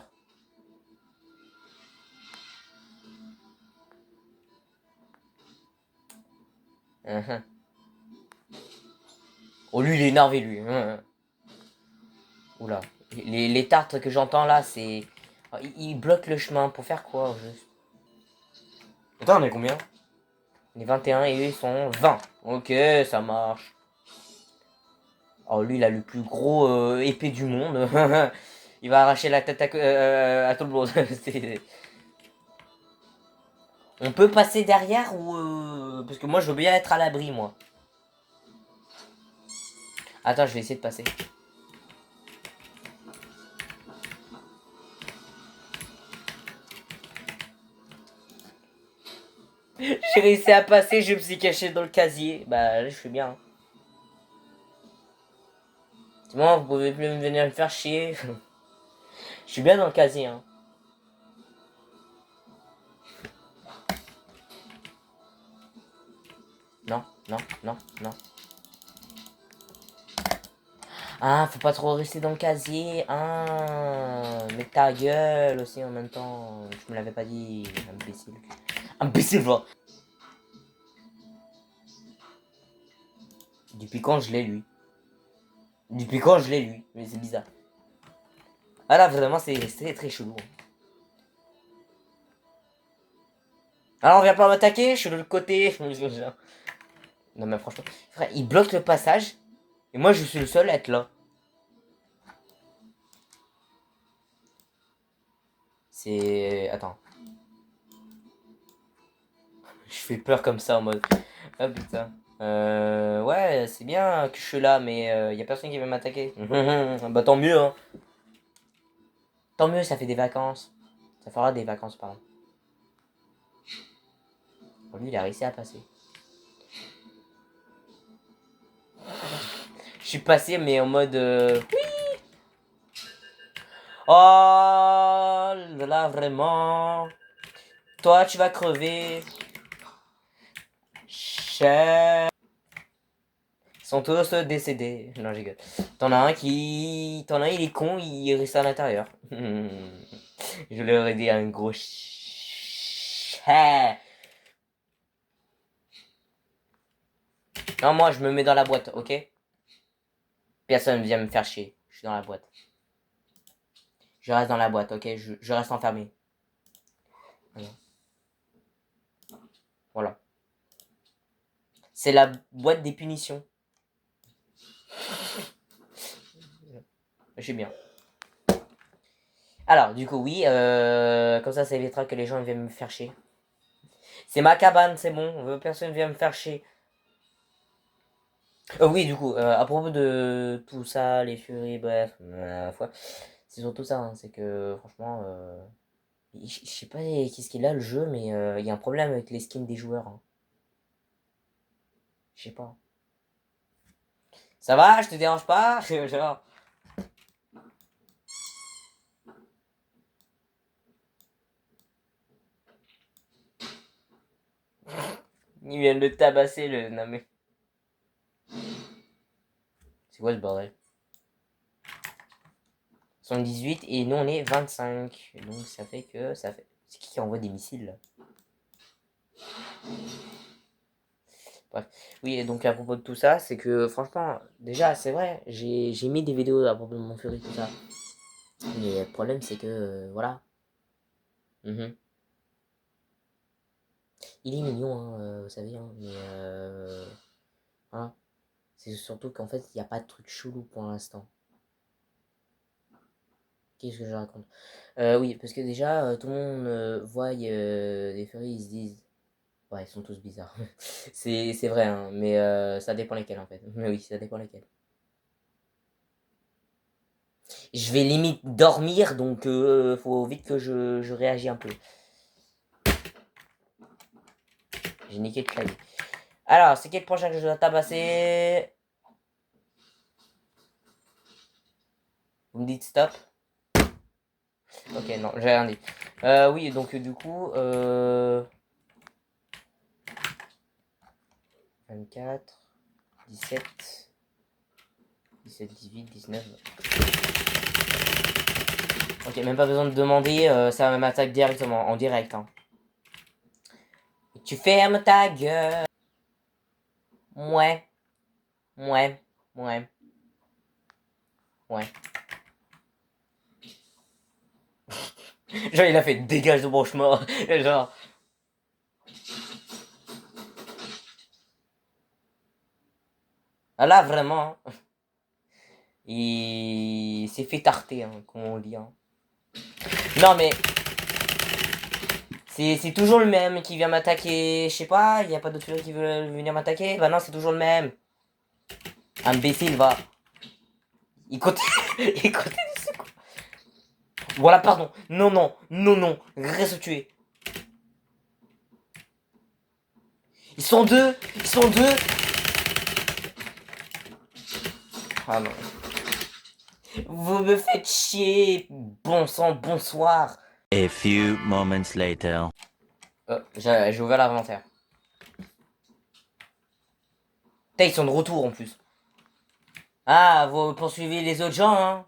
Uh-huh. Oh, lui, il est énervé, lui. Oula. Les tartes que j'entends là, c'est. Oh, ils bloquent le chemin pour faire quoi, juste? Attends, on est combien? On est 21 et eux, ils sont 20. Ok, ça marche. Oh, lui, il a le plus gros épée du monde. Il va arracher la tête à tout le monde. On peut passer derrière ou... Parce que moi, je veux bien être à l'abri, moi. Attends, je vais essayer de passer. J'ai réussi à passer, je me suis caché dans le casier. Bah, là, je suis bien. Hein. C'est bon, vous pouvez plus venir me faire chier. Je suis bien dans le casier, hein. Non, non, non, non. Ah, faut pas trop rester dans le casier. Ah, mais ta gueule aussi en même temps. Je me l'avais pas dit, imbécile. Imbécile, voilà. Depuis quand je l'ai, lui? Depuis quand je l'ai, lui? Mais c'est bizarre. Ah là, vraiment, c'est très chelou. Alors, on vient pas m'attaquer, je suis de l'autre côté. Non, mais franchement, frère, il bloque le passage. Et moi, je suis le seul à être là. C'est... Attends. Je fais peur comme ça en mode... Ah putain. Ouais, c'est bien que je suis là, mais y a personne qui veut m'attaquer. Bah tant mieux, hein. Tant mieux, ça fait des vacances. Ça fera des vacances, pardon. Bon, lui, il a réussi à passer. Je suis passé, mais en mode... Oui. Oh là, vraiment. Toi, tu vas crever. Cher. Ils sont tous décédés. Non, j'ai gueule. T'en as un qui... T'en as un, il est con, il reste à l'intérieur. Je leur ai dit un gros cher. Non, moi, je me mets dans la boîte, ok? Personne vient me faire chier. Je suis dans la boîte. Je reste dans la boîte, ok? Je reste enfermé. Voilà. Voilà. C'est la boîte des punitions. Je suis bien. Alors, du coup, oui, comme ça évitera que les gens viennent me faire chier. C'est ma cabane, c'est bon, personne vient me faire chier. Oui, du coup, à propos de tout ça, les furies, bref, c'est surtout ça, hein, c'est que franchement, je sais pas qu'est-ce qu'il a le jeu, mais il y a un problème avec les skins des joueurs. Hein. Je sais pas. Ça va, je te dérange pas? Genre. Il vient de le tabasser, le. Non mais. C'est quoi ce bordel? 78 et nous on est 25. Donc ça fait que. Ça fait. C'est qui envoie des missiles là? Bref. Oui, et donc à propos de tout ça, c'est que franchement, déjà, c'est vrai, j'ai mis des vidéos à propos de mon Fury, tout ça. Mais le problème, c'est que. Voilà. Mhm. Il est mignon, hein, vous savez, hein, mais. Voilà. C'est surtout qu'en fait, il n'y a pas de truc chelou pour l'instant. Qu'est-ce que je raconte? Oui, parce que déjà, tout le monde voit des furries, ils se disent. Ouais, ils sont tous bizarres. C'est vrai, hein, mais ça dépend lesquels en fait. Mais oui, ça dépend lesquels. Je vais limite dormir, donc faut vite que je réagis un peu. J'ai niqué le clavier. Alors, c'est qui le prochain que je dois tabasser? Vous me dites stop? Ok, non, j'ai rien dit. Oui, donc du coup... 24, 17, 17, 18, 19... Ok, même pas besoin de demander, ça m'attaque directement, en direct. Hein. Tu fermes ta gueule. Ouais. Ouais. Ouais. Ouais. Genre, il a fait dégage de mon chemin. Genre. Ah là, vraiment. Hein. Il s'est fait tarter, hein, comme on dit. Hein. Non, mais. C'est toujours le même qui vient m'attaquer. Je sais pas, il n'y a pas d'autre furie qui veut venir m'attaquer. Bah non, c'est toujours le même. Imbécile, va. Il continue. Il continue. Voilà, pardon. Non, non, non, non. Reste tué. Ils sont deux. Ils sont deux. Ah non. Vous me faites chier. Bon sang, bonsoir. A few moments later. J'ai ouvert l'inventaire. Putain, ils sont de retour en plus. Ah, vous poursuivez les autres gens, hein.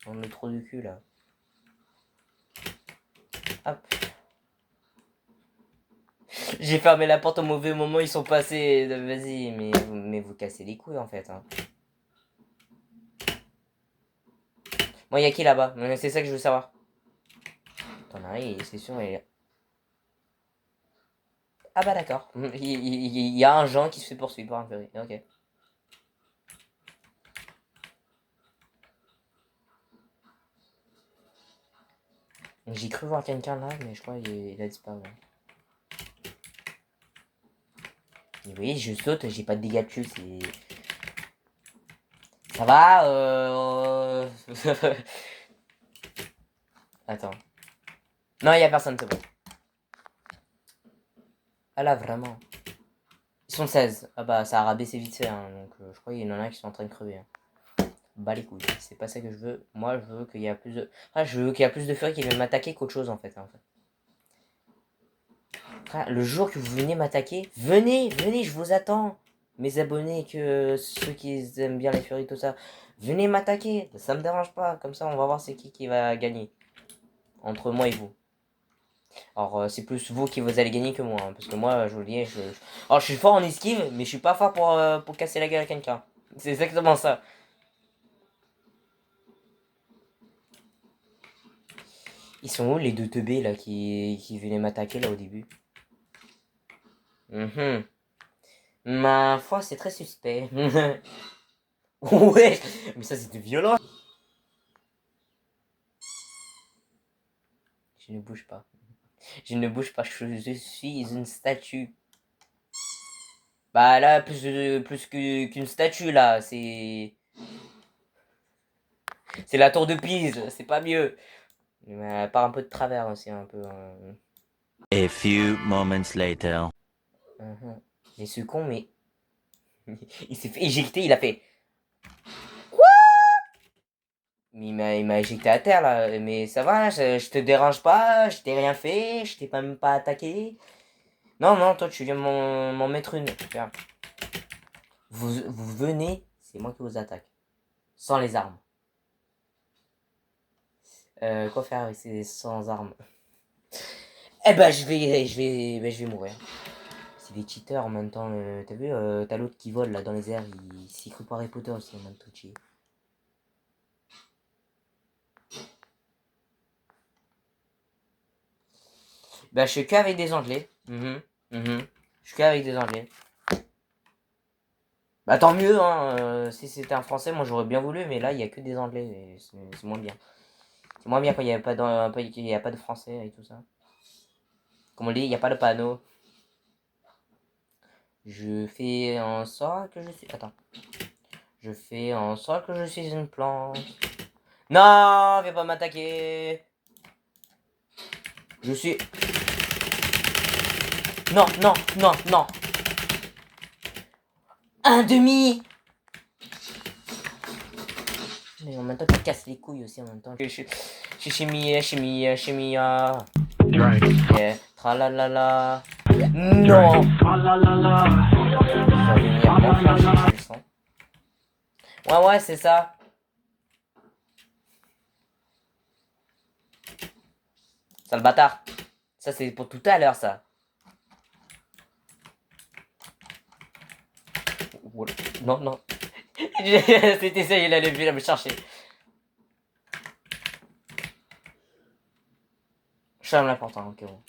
On met trop du cul là. Hop. J'ai fermé la porte au mauvais moment, ils sont passés. Vas-y, mais vous cassez les couilles en fait. Hein. Moi, il y a qui là-bas? C'est ça que je veux savoir. T'en as un, c'est sûr. Ah bah d'accord. Il y a un Jean qui se fait poursuivre par un furie. Ok. J'ai cru voir quelqu'un là, mais je crois qu'il a disparu. Et oui, je saute, j'ai pas de dégâts dessus, c'est... Ça va, Attends. Non, il y a personne, c'est bon. Ah là, vraiment. Ils sont 16. Ah bah, ça a rabaissé vite fait, hein, donc je crois qu'il y en a qui sont en train de crever. Hein. Bah les couilles, c'est pas ça que je veux. Moi, je veux qu'il y a plus de... Ah, je veux qu'il y a plus de furies qui viennent m'attaquer qu'autre chose, en fait. Ah, le jour que vous venez m'attaquer, venez, venez, je vous attends. Mes abonnés, que ceux qui aiment bien les furies, tout ça. Venez m'attaquer, ça me dérange pas. Comme ça, on va voir c'est qui va gagner. Entre moi et vous. Alors, c'est plus vous qui vous allez gagner que moi. Hein, parce que moi, je vous le dis, alors, je suis fort en esquive, mais je suis pas fort pour casser la gueule à quelqu'un. C'est exactement ça. Ils sont où les deux teubés là qui venaient m'attaquer là au début? Ma foi, c'est très suspect. Ouais, mais ça c'était violent. Je ne bouge pas. Je ne bouge pas, je suis une statue. Bah là, plus qu'une statue là, c'est... C'est la tour de Pise, c'est pas mieux. Mais elle part un peu de travers aussi, un peu. A few moments later. Mais ce con, mais... il s'est fait éjecter, il a fait... Mais il m'a éjecté à terre là, mais ça va, je te dérange pas, je t'ai rien fait, je t'ai pas même pas attaqué. Non, non, toi tu viens m'en mettre une. Regarde. Vous venez, c'est moi qui vous attaque. Sans les armes. Quoi faire avec ces sans armes? Eh ben je vais mourir. C'est des cheaters en même temps. T'as vu, t'as l'autre qui vole là dans les airs, il s'y cru pas Harry Potter aussi en même temps. Bah je suis qu'avec des anglais. Je suis qu'avec des anglais. Bah tant mieux, hein. Si c'était un français, moi j'aurais bien voulu, mais là il y a que des anglais, et c'est moins bien. C'est moins bien quand il n'y a pas de français et tout ça. Comme on dit, il n'y a pas de panneau. Je fais en sorte que je suis... Attends. Je fais en sorte que je suis une plante. Non, viens pas m'attaquer. Je suis... Non, non, non, non. Un demi. Mais en même temps, tu casses les couilles aussi en même temps. Je suis chimie, chimie, chimie. Yeah. Tralalala. Non. Il va venir m'enflanger, je le sens. Ouais, c'est ça. Sale bâtard. Ça, c'est pour tout à l'heure, ça. Non, non. C'était ça, il allait venir me chercher. Je ferme la porte, hein, ok, bon.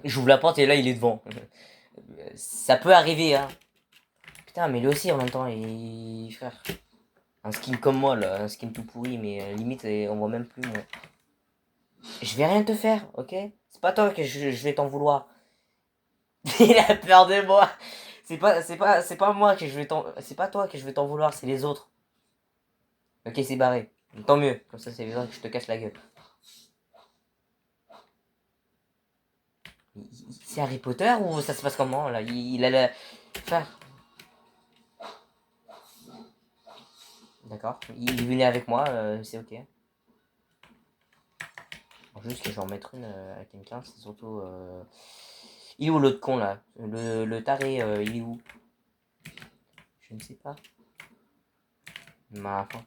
J'ouvre la porte et là, il est devant. Ça peut arriver, hein. Putain, mais lui aussi, en même temps, il... Frère. Un skin comme moi, là. Un skin tout pourri, mais limite, on voit même plus, moi. Je vais rien te faire, ok? C'est pas toi que je vais t'en vouloir. Il a peur de moi. C'est pas moi que je vais t'en... C'est pas toi que je vais t'en vouloir, c'est les autres. Ok, c'est barré. Tant mieux. Comme ça, c'est vrai que je te casse la gueule. C'est Harry Potter ou ça se passe comment, là? Il a la... Frère. D'accord. Il venait avec moi, c'est ok. Juste que je vais en mettre une à quelqu'un, c'est surtout... Il est où l'autre con, là? Le taré, il est où? Je ne sais pas. Ma foi.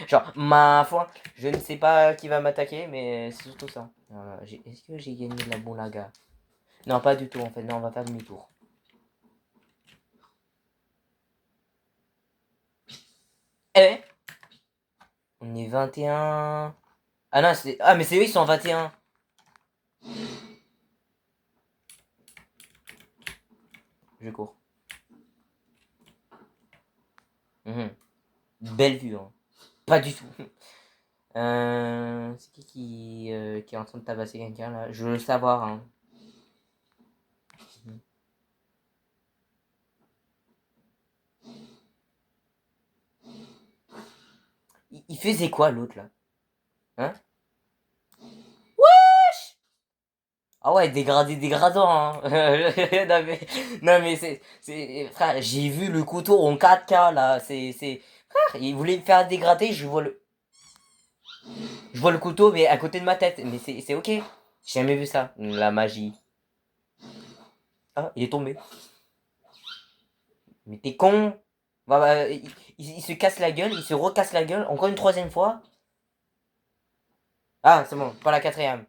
Genre, ma foi. Je ne sais pas qui va m'attaquer, mais c'est surtout ça. Est-ce que j'ai gagné de la boulaga? Non, pas du tout, en fait. Non, on va faire demi-tour. Eh? On est 21... Ah non, c'est... Ah, mais c'est eux, ils sont en 21. Je cours. Mhm. Belle vue, hein. Pas du tout. C'est qui est en train de tabasser quelqu'un là? Je veux le savoir, hein. Mhm. Il faisait quoi l'autre là? Hein? Wesh! Ah ouais, dégradé, dégradant, hein. Non mais frère, j'ai vu le couteau en 4K là. Frère, il voulait me faire dégrader, je vois le couteau mais à côté de ma tête. Mais c'est ok. J'ai jamais vu ça. La magie. Ah, il est tombé. Mais t'es con. Il se casse la gueule, il se recasse la gueule encore une troisième fois. Ah, c'est bon, pas la quatrième.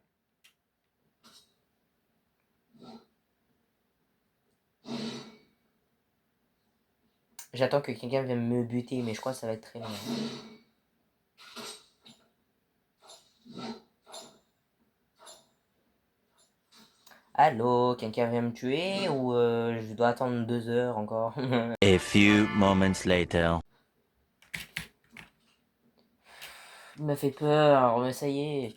J'attends que quelqu'un vienne me buter, mais je crois que ça va être très long. Allô, quelqu'un vient me tuer ou je dois attendre 2 heures encore? A few moments later. Il m'a fait peur, mais ça y est.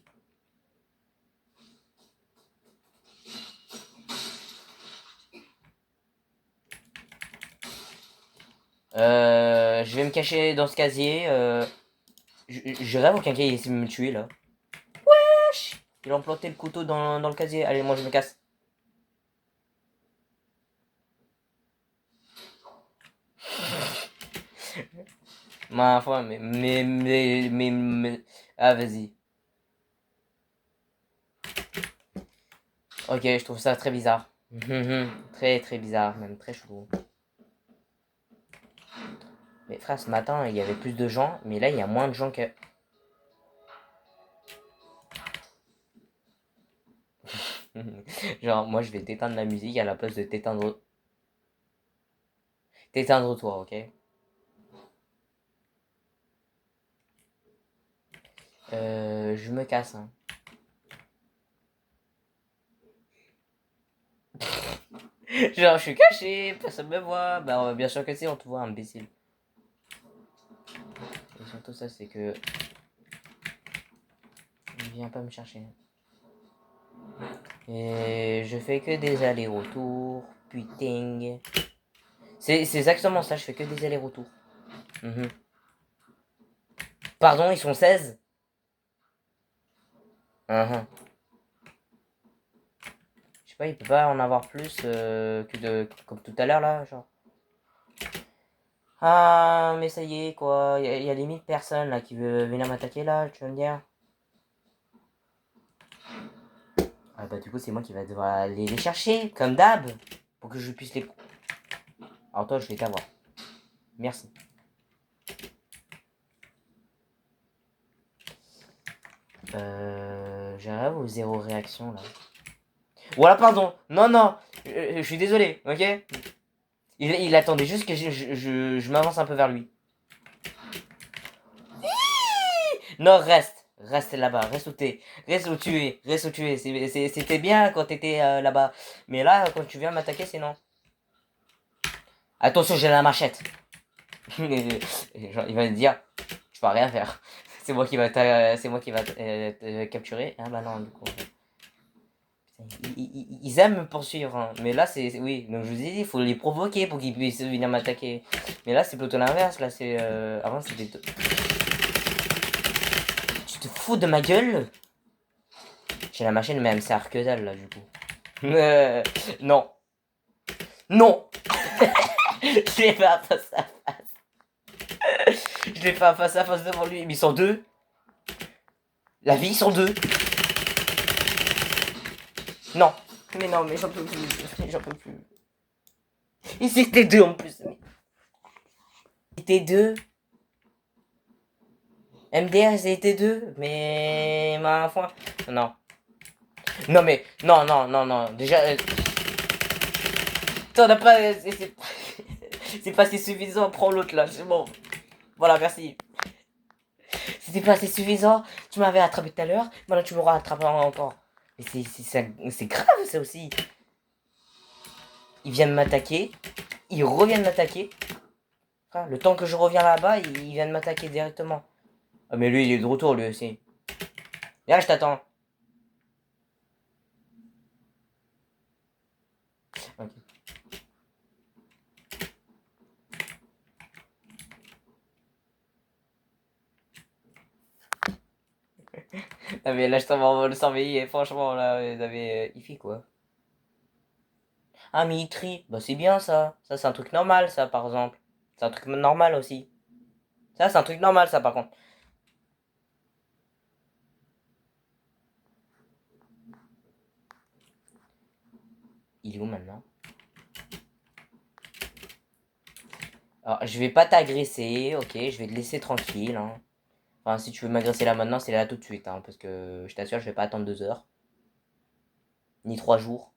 Je vais me cacher dans ce casier. Je rêve ou quelqu'un essaie de me tuer là. Wesh! Il a implanté le couteau dans le casier. Allez, moi je me casse. Ma foi, Ah, vas-y. Ok, je trouve ça très bizarre. Très très bizarre, même très chelou. Mais frère, ce matin, il y avait plus de gens, mais là, il y a moins de gens que... Genre, moi, je vais t'éteindre la musique à la place de t'éteindre... T'éteindre toi, ok? Je me casse, hein. Genre, je suis caché, personne me voit. Bah, bien sûr que si, on te voit, imbécile. Et surtout ça, c'est que... Il vient pas me chercher. Et je fais que des allers-retours. Putain. C'est exactement ça, je fais que des allers-retours. Mhm. Pardon, ils sont 16. Mhm. Je sais pas, il peut pas en avoir plus que de... Comme tout à l'heure, là, genre. Ah, mais ça y est, quoi. Il y a limite personne là qui veut venir m'attaquer là, tu vas me dire. Ah bah du coup c'est moi qui va devoir aller les chercher, comme d'hab, pour que je puisse les... Alors toi je vais t'avoir. Merci. J'ai rêve ou zéro réaction là. Voilà pardon, non non, je suis désolé, ok. Il attendait juste que je m'avance un peu vers lui. Non reste, reste là-bas, reste où t'es, reste où tu es, reste où tu es. C'était bien quand t'étais là-bas, mais là quand tu viens m'attaquer c'est non. Attention j'ai la machette. Genre, il va te dire, tu vas rien faire. C'est moi qui va te capturer. Ah bah non, du coup. Ils aiment me poursuivre, hein. Mais là, oui, donc je vous ai dit, il faut les provoquer pour qu'ils puissent venir m'attaquer. Mais là, c'est plutôt l'inverse. Là, c'est. Avant, c'était. Tu te fous de ma gueule? J'ai la machine, mais elle me sert que dalle, là, du coup. Non. Non. Je l'ai pas face à face. Je l'ai pas face à face devant lui. Mais ils sont deux. La vie, ils sont deux. Non. Mais non, mais j'en peux plus. J'en peux plus. Ils étaient deux en plus. Ils étaient deux. MDR, ils étaient deux. Mais ma foi. Non. Non, mais. Non, non, non, non. Déjà. T'en as pas. C'est pas assez suffisant. Prends l'autre là. C'est bon. Voilà, merci. C'était pas assez suffisant. Tu m'avais attrapé tout à l'heure. Maintenant, tu m'auras attrapé encore. Mais c'est grave, ça aussi. Ils viennent m'attaquer. Ils reviennent m'attaquer. Ah, le temps que je reviens là-bas, ils viennent m'attaquer directement. Ah, mais lui, il est de retour, lui aussi. Là, je t'attends. Ok. Ah, mais là, je t'en envole sans veiller. Franchement, là, vous avez. Il fait quoi? Ah, mais il trie. Bah, c'est bien ça. Ça, c'est un truc normal, ça, par exemple. C'est un truc normal aussi. Ça, c'est un truc normal, ça, par contre. Il est où maintenant? Alors, je vais pas t'agresser, ok? Je vais te laisser tranquille, hein. Enfin, si tu veux m'agresser là maintenant, c'est là tout de suite, hein. Parce que je t'assure, je vais pas attendre 2 heures. Ni 3 jours.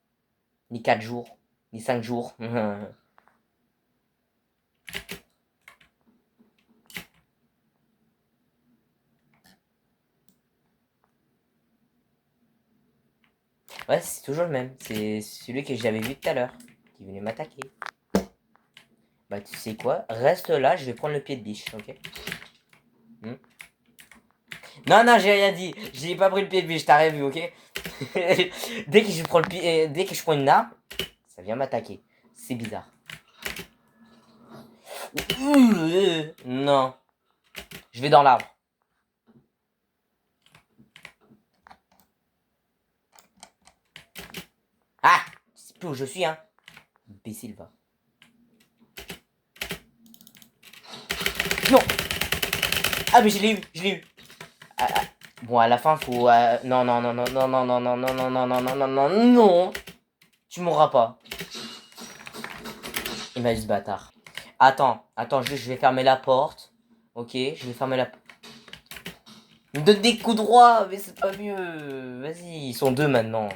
Ni 4 jours. Ni 5 jours. Ouais, c'est toujours le même. C'est celui que j'avais vu tout à l'heure. Qui venait m'attaquer. Bah, tu sais quoi? Reste là, je vais prendre le pied de biche, ok? Hmm. Non, non, j'ai rien dit. J'ai pas pris le pied de biche, t'as rien vu, ok? Dès que je prends le pied, dès que je prends une arme, ça vient m'attaquer. C'est bizarre. Non. Je vais dans l'arbre. Ah! C'est plus où je suis, hein. Imbécile, va. Non! Ah, mais je l'ai eu, je l'ai eu. Ah, ah. Bon, à la fin, faut. Non, non, non, non, non, non, non, non, non, non, non, non, non, non, non, non. Tu mourras pas. Il m'a eu ce bâtard. Attends, attends, je vais fermer la porte. Ok, je vais fermer la porte. Il me donne des coups droits, mais c'est pas mieux. Vas-y, ils sont deux maintenant.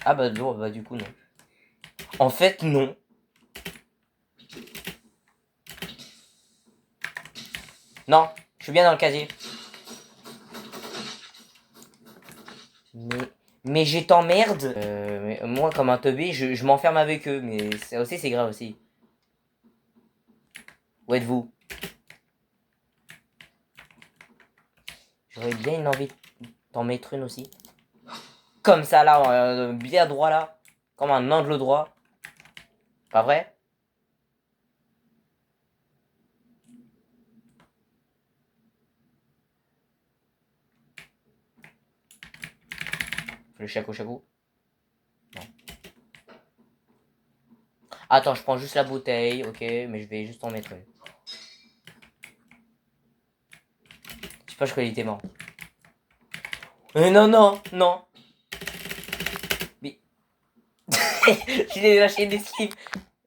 Ah bah non, bah du coup non. En fait, non. Non, je suis bien dans le casier. Mais je t'emmerde. Moi, comme un teubé, je m'enferme avec eux. Mais ça aussi, c'est grave aussi. Où êtes-vous? J'aurais bien une envie d'en mettre une aussi. Comme ça, là, bien droit là. Comme un angle droit. Pas vrai? Le chaco chaco. Non. Attends, je prends juste la bouteille, ok, mais je vais juste en mettre une. Je sais pas, je crois qu'il était mort. Non, non, non. Mais... je l'ai lâché une esquive.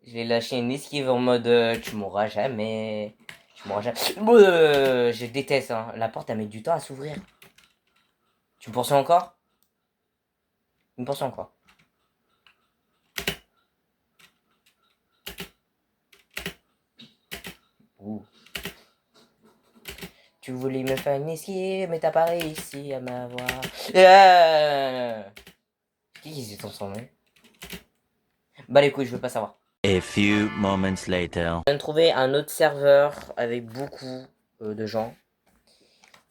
Je l'ai lâché une esquive en mode tu mourras jamais. Tu mourras jamais. Je déteste, hein. La porte, elle met du temps à s'ouvrir. Tu me poursuis encore? Tu me poursuis encore. Ouh. Tu voulais me faire une esquive, mais t'as pas réussi à m'avoir. Qui s'est transformé? Bah les couilles, je veux pas savoir. A few moments later. Je viens de trouver un autre serveur avec beaucoup de gens.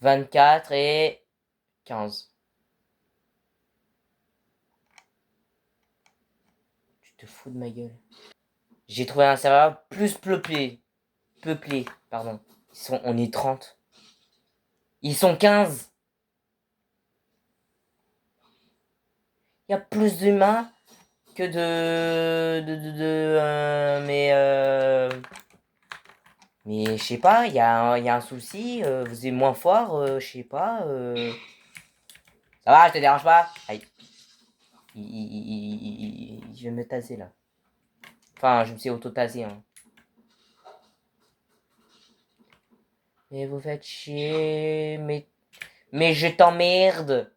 24 et 15. Tu te fous de ma gueule. J'ai trouvé un serveur plus peuplé. Peuplé, pardon. On est 30. Ils sont 15. Il y a plus d'humains que mais je sais pas, il y a un souci, vous êtes moins fort, je sais pas. Ça va, je te dérange pas? Aïe. Je vais me taser là. Enfin, je me suis auto-tasé. Hein. Mais vous faites chier, mais je t'emmerde.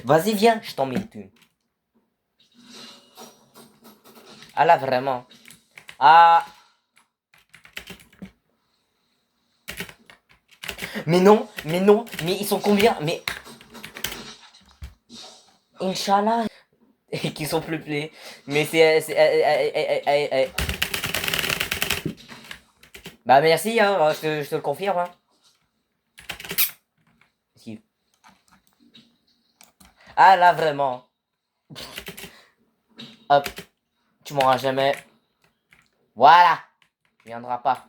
Vas-y, viens, je t'emmerde. Ah là, vraiment. Ah. Mais non, mais ils sont combien? Mais. Inch'Allah. Et qui sont peuplés. Mais c'est. Bah merci, hein, je te le confirme. Hein. Esquive. Ah là, vraiment. Hop. Tu m'auras jamais. Voilà. Tu viendras pas.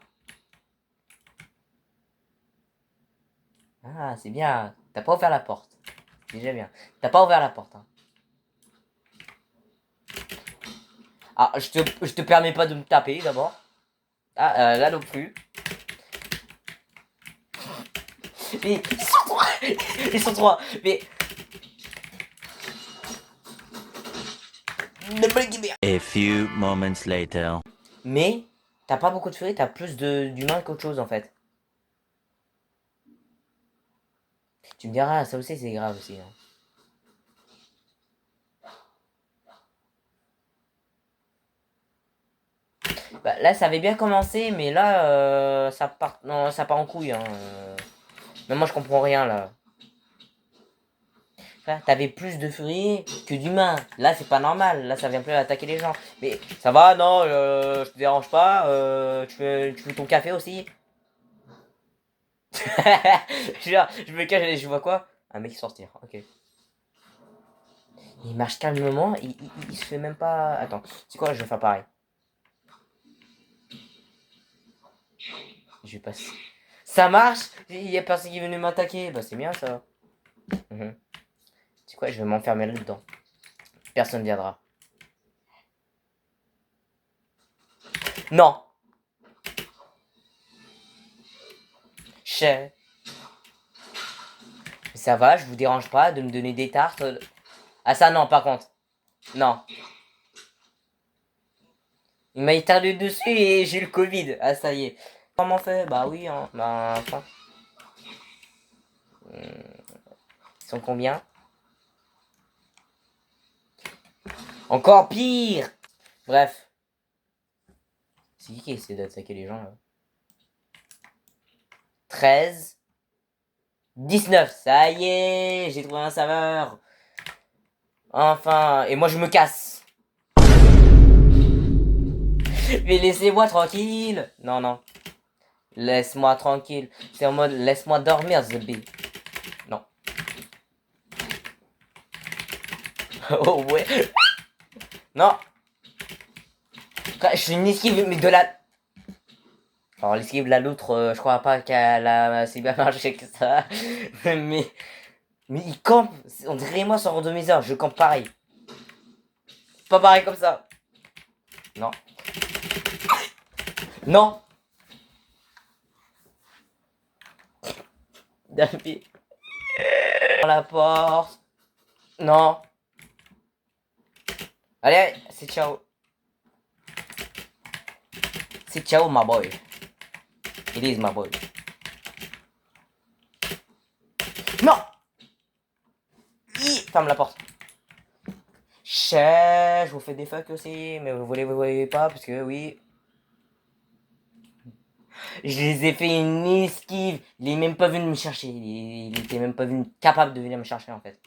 Ah, c'est bien. T'as pas ouvert la porte. C'est déjà bien. T'as pas ouvert la porte. Hein. Ah, je te permets pas de me taper d'abord. Ah, là non plus. Mais ils sont trois. Ils sont trois. Mais. A few moments later. Mais t'as pas beaucoup de furie, t'as plus d'humains qu'autre chose en fait. Tu me diras, ça aussi c'est grave aussi. Hein. Bah, là ça avait bien commencé, mais là ça part, non, ça part en couille. Hein. Mais moi je comprends rien là. T'avais plus de furie que d'humains. Là c'est pas normal, là ça vient plus attaquer les gens. Mais ça va, non, je te dérange pas. Tu veux ton café aussi? Genre, je me cache et je vois quoi? Un mec sortir, ok. Il marche calmement, il se fait même pas... Attends, c'est quoi, je vais faire pareil. Je vais passer. Ça marche? Il y a personne qui est venu m'attaquer. Bah c'est bien ça. C'est quoi, je vais m'enfermer là-dedans. Personne viendra. Non. Chais. Ça va, je vous dérange pas de me donner des tartes. Ah ça non, par contre. Non. Il m'a éternué dessus et j'ai le Covid. Ah ça y est. Comment on fait? Bah oui, hein. Bah enfin. Ils sont combien? Encore pire. Bref. C'est qui essaie d'attaquer les gens là? 13. 19. Ça y est, j'ai trouvé un serveur. Enfin, et moi je me casse. Mais laissez-moi tranquille. Non, non. Laisse-moi tranquille. C'est en mode laisse-moi dormir, Zebby. Non. Oh ouais. Non. Je suis une esquive, mais de la... Alors l'esquive de la loutre, je crois pas qu'elle a si bien marché que ça. Mais... Mais il campe. On dirait moi sur randomiseur. Je campe pareil. Pas pareil comme ça. Non. Non. David. La porte. Non. Allez, c'est ciao. C'est ciao, my boy. It is my boy. Non. Ferme la porte. Je vous fais des fuck aussi, mais vous voyez pas, parce que oui. Je les ai fait une esquive. Il est même pas venu me chercher. Il était même pas venu capable de venir me chercher en fait.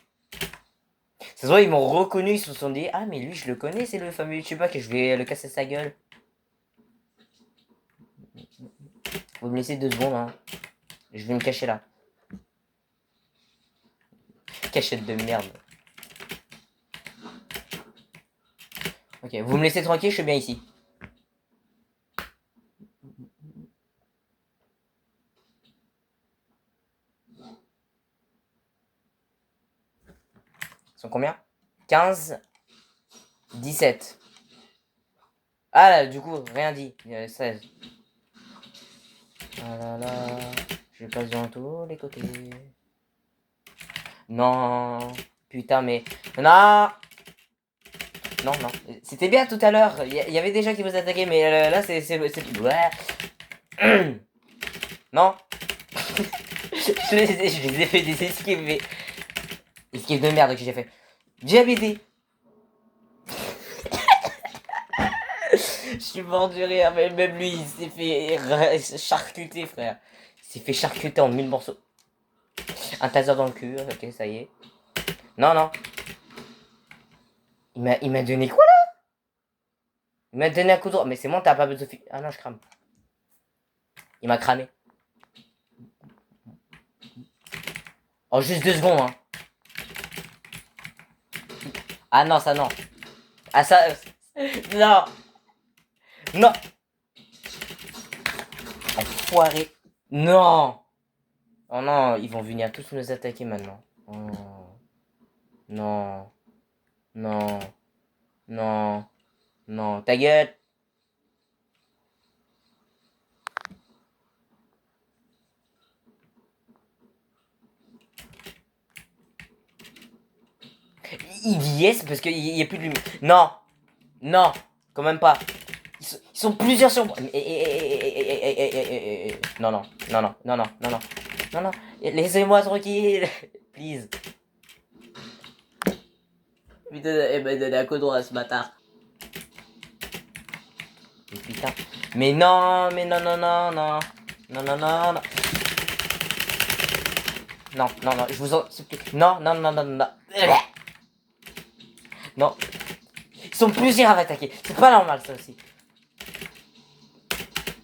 C'est vrai, ils m'ont reconnu, ils se sont dit, ah mais lui je le connais, c'est le fameux YouTuber que je vais le casser sa gueule. Vous me laissez 2 secondes, hein. Je vais me cacher là. Cachette de merde. Ok, vous me laissez tranquille, je suis bien ici. Ils sont combien? 15, 17. Ah là, du coup, rien dit. Il y a 16. Ah là là. Je passe dans tous les côtés. Non. Putain, mais... Non. Non, non. C'était bien tout à l'heure. Il y avait des gens qui vous attaquaient, mais là, c'est... Ouais. Non. je les ai fait des esquives, mais... Esquives de merde que j'ai fait. J'ai Je suis mort du rire, mais même lui, il s'est fait charcuter, frère. Il s'est fait charcuter en 1000 morceaux. Un taser dans le cul, ok, ça y est. Non, non. Il m'a donné quoi, là? Il m'a donné un coup droit. Mais c'est bon, t'as pas besoin de... Ah non, je crame. Il m'a cramé. Oh, juste 2 secondes, hein. Ah non, ça, non. Ah, ça... Non. Non. Enfoiré. Non. Oh non, ils vont venir tous nous attaquer maintenant. Oh. Non. Non. Non. Non. Ta gueule. Il dit yes parce qu'il n'y a plus de lumière. Non. Non. Quand même pas. Ils sont plusieurs sur moi. Non, non. Non, non. Non, non. Non, non. Non, non. Laissez-moi tranquille. Please. Putain, il m'a donné un coup droit ce bâtard. Mais putain. Mais non, non, non, non, non. Non, non, non, non. Non, non, non, je vous en supplie. Non, non, non, non, non. Non. Ils sont plusieurs à m'attaquer. C'est pas normal ça aussi.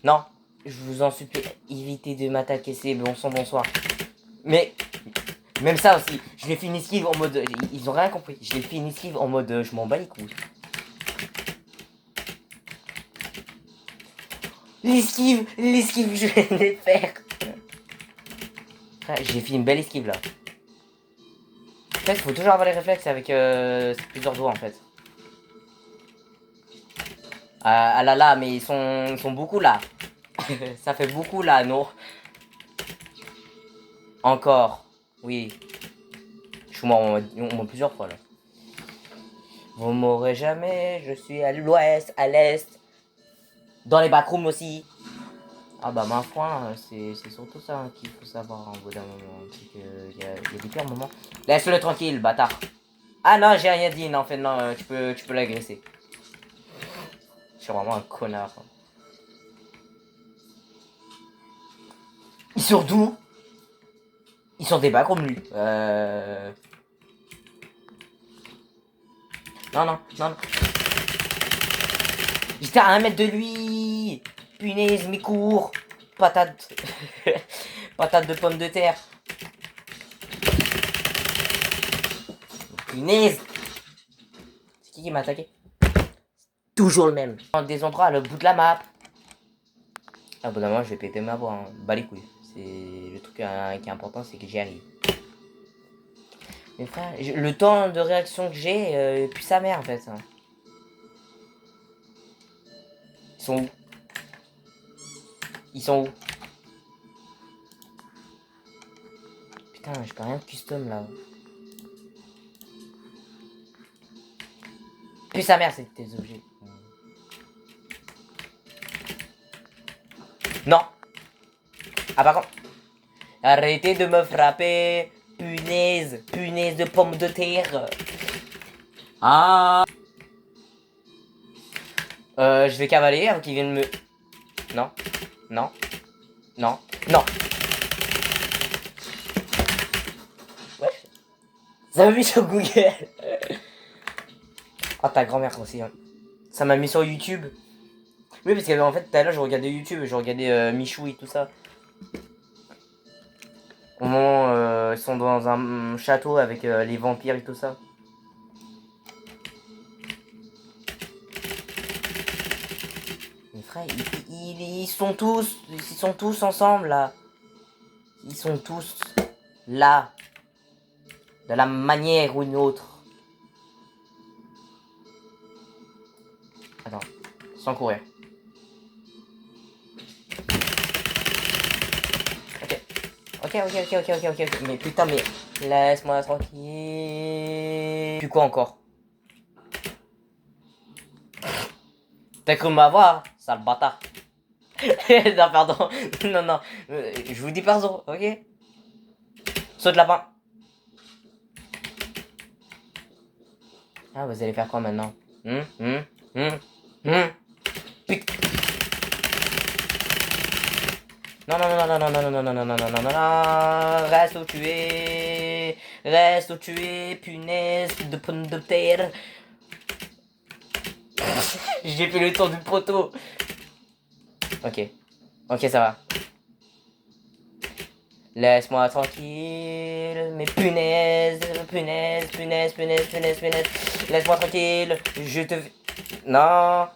Non. Je vous en supplie. Évitez de m'attaquer. C'est bon sang, bonsoir. Mais. Même ça aussi. Je l'ai fait une esquive en mode. Ils ont rien compris. Je l'ai fait une esquive en mode. Je m'en bats les couilles. L'esquive, je vais les faire. J'ai fait une belle esquive là. En fait, il faut toujours avoir les réflexes avec plusieurs doigts en fait. Ah là là, mais ils sont beaucoup là. Ça fait beaucoup là, non? Encore. Oui. Je suis mort au moins plusieurs fois là. Vous m'aurez jamais, je suis à l'ouest, à l'est. Dans les backrooms aussi. Ah bah ma foi, c'est surtout ça hein, qu'il faut savoir en bout d'un moment. C'est qu'il y a des pires moments. Laisse-le tranquille, bâtard. Ah non, j'ai rien dit, non, en fait, non, tu peux l'agresser. Je suis vraiment un connard. Ils sont d'où? Ils sont des backrooms, lui. Non, non, non, non. J'étais à 1 mètre de lui. Punaise, mes cours. Patate. Patate de pommes de terre. Punaise. C'est qui m'a attaqué? Toujours le même. Dans des endroits à l'autre bout de la map. Ah, bon, moi, je vais péter ma voix. Hein. Bah les couilles. C'est le truc qui est important, c'est que j'y arrive. Mais frère, le temps de réaction que j'ai, puis sa mère en fait. Hein. Ils sont où? Ils sont où? Putain, j'ai pas rien de custom là. Puis sa mère, c'est tes objets. Non. Ah par contre. Arrêtez de me frapper. Punaise. Punaise de pommes de terre. Ah. Je vais cavaler avant qu'ils viennent me... Non. Non. Non. Non. Ouais. Ça m'a mis sur Google. Ah, ta grand-mère aussi. Hein. Ça m'a mis sur YouTube. Oui, parce qu'en fait, tout à l'heure, je regardais YouTube, je regardais Michou et tout ça. Au moment ils sont dans un château avec les vampires et tout ça. Mais frère, ils sont tous ensemble là. Ils sont tous là. De la manière ou une autre. Attends, sans courir. Ok. Mais putain, mais laisse-moi tranquille. Puis quoi encore? T'as cru m'avoir, sale bâtard. Non, pardon. Non. Je vous dis pardon, ok? Saute lapin. Ah, vous allez faire quoi maintenant? Putain. Non. Reste où tu es. Reste où tu es, punaise de pomme de terre. J'ai fait le tour du poteau. Ok, ça va. Laisse-moi tranquille, mais punaise. Laisse-moi tranquille, je te... Non.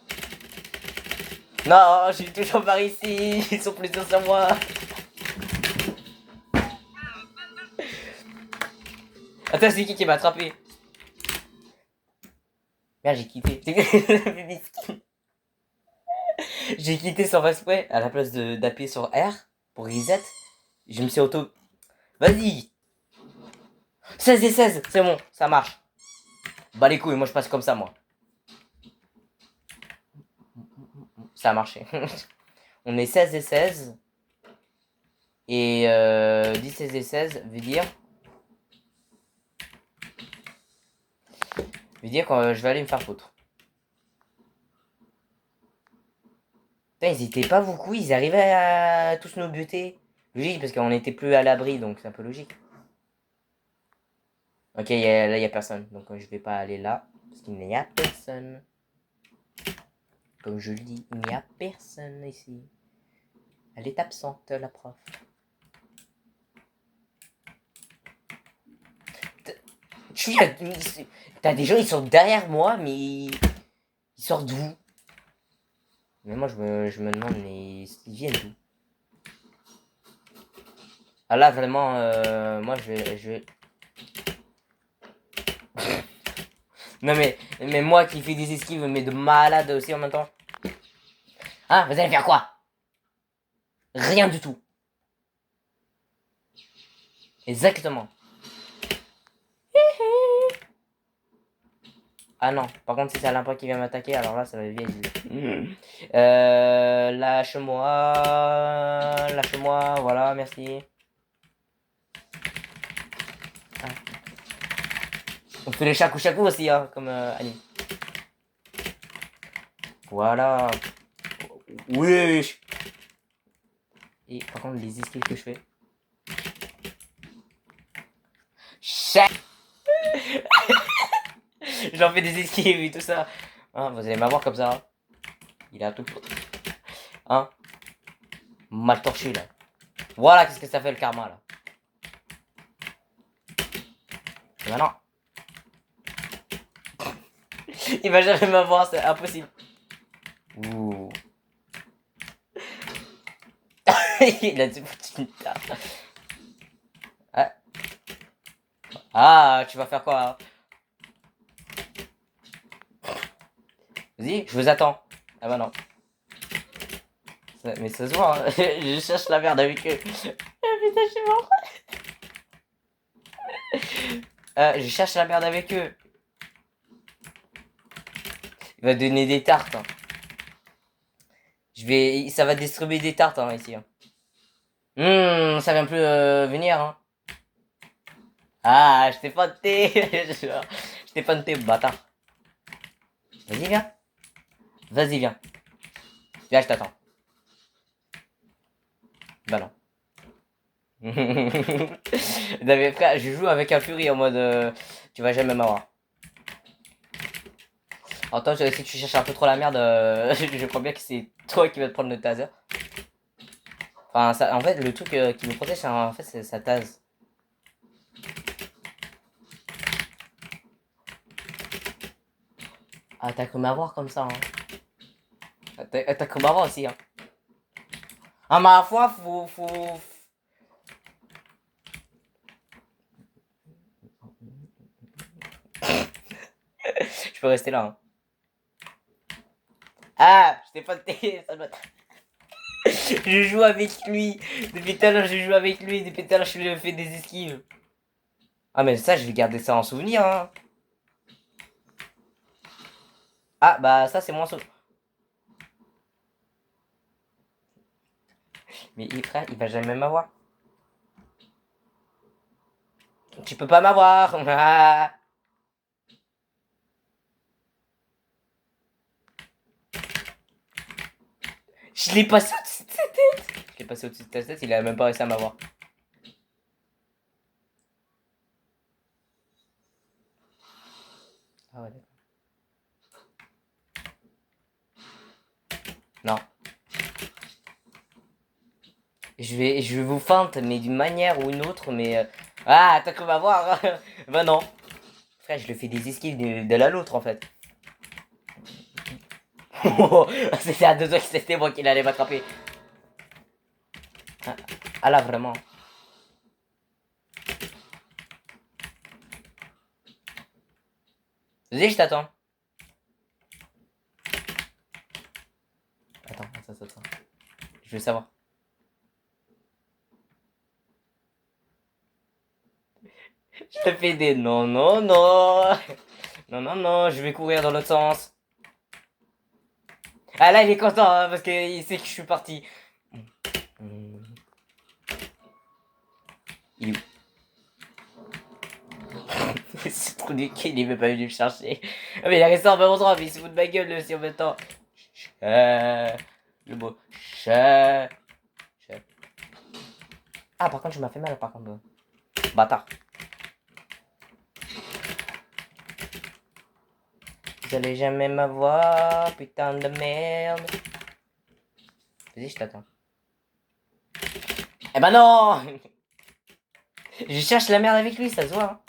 Non, je suis toujours par ici, ils sont plusieurs sur moi. Attends, c'est qui m'a attrapé? Merde, j'ai quitté. J'ai quitté sans exprès à la place d'appuyer sur R pour reset. Je me suis auto... Vas-y. 16 et 16, c'est bon, ça marche. Bah les couilles, moi je passe comme ça, moi. Ça a marché. On est 16 et 16. Et 10, 16 et 16 veut dire... que je vais aller me faire foutre. Putain, ils étaient pas beaucoup, ils arrivaient à tous nous buter. Logique, parce qu'on était plus à l'abri, donc c'est un peu logique. Ok, là, il n'y a personne. Donc, je vais pas aller là. Parce qu'il n'y a personne. Comme je le dis, il n'y a personne ici. Elle est absente, la prof. T'as des gens, ils sont derrière moi, mais ils sortent d'où? Mais moi, je me demande, mais ils viennent d'où? Ah là, vraiment, moi, je vais... Non mais moi qui fais des esquives mais de malade aussi en même temps. Hein, vous allez faire quoi? Rien du tout. Exactement. Ah non, par contre si c'est Alain qui vient m'attaquer, alors là ça va vieillir. Lâche-moi. Lâche-moi, voilà, merci. Ah. On fait les chakou aussi, hein, comme Annie. Voilà. Oui. Et par contre les esquives que je fais. J'en fais des esquives et tout ça. Hein, vous allez m'avoir comme ça. Il a tout. Hein? Mal torché là. Voilà, qu'est-ce que ça fait le karma là. Et maintenant. Il va jamais m'avoir, c'est impossible. Ouh. Il a du foutu une tarte. Ah. Ah, tu vas faire quoi hein? Vas-y, je vous attends. Ah bah non. Mais ça se voit, hein. Je cherche la merde avec eux. Ah putain, je suis mort. Je cherche la merde avec eux. Il va donner des tartes. Hein. Ça va distribuer des tartes hein, ici. Hein. Ça vient plus venir. Hein. Ah, je t'ai fanté. Je t'ai fanté, bâtard. Vas-y, viens. Vas-y, viens. Viens, je t'attends. Bah non. Non mais frère, je joue avec un furie en mode tu vas jamais m'avoir. Attends, si tu cherches un peu trop la merde, je crois bien que c'est toi qui vas te prendre le taser. Enfin, ça, en fait, le truc qui me protège, en fait, c'est sa tase. Ah, t'as cru m'avoir comme ça, hein. T'as cru m'avoir aussi, hein. Ah, ma foi, faut... Je peux rester là, hein. Ah, je t'ai pas ça doit... Je joue avec lui. Depuis tout à l'heure, je joue avec lui. Depuis tout à l'heure, je lui fais des esquives. Ah, mais ça, je vais garder ça en souvenir, hein. Ah, bah, ça, c'est moins souvenir. Mais frère, il va jamais m'avoir. Tu peux pas m'avoir. Ah. Je l'ai passé au-dessus de sa tête. Je l'ai passé au-dessus de ta tête, il a même pas réussi à m'avoir. Ah ouais, d'accord. Non. Je vais vous feinte, mais d'une manière ou une autre, mais... Ah, t'as cru m'avoir. Bah non. Frère, je le fais des esquives de l'un à l'autre, en fait. C'était à deux doigts que c'était moi qui l'allait m'attraper. Ah là, vraiment. Vas-y, je t'attends. Attends. Je veux savoir. Je te fais des non, non, non. Non, non, non, je vais courir dans l'autre sens. Ah là, il est content hein, parce qu'il sait que je suis parti. Il est où? C'est trop du il est même pas venu me chercher. Ah, mais il est resté en même endroit, mais il se fout de ma gueule aussi en même temps. Le mot. Chat. Ah, par contre, je m'as fait mal, par contre. Bâtard. Vous allez jamais m'avoir, putain de merde. Vas-y, je t'attends. Eh ben non. Je cherche la merde avec lui, ça se voit. Hein.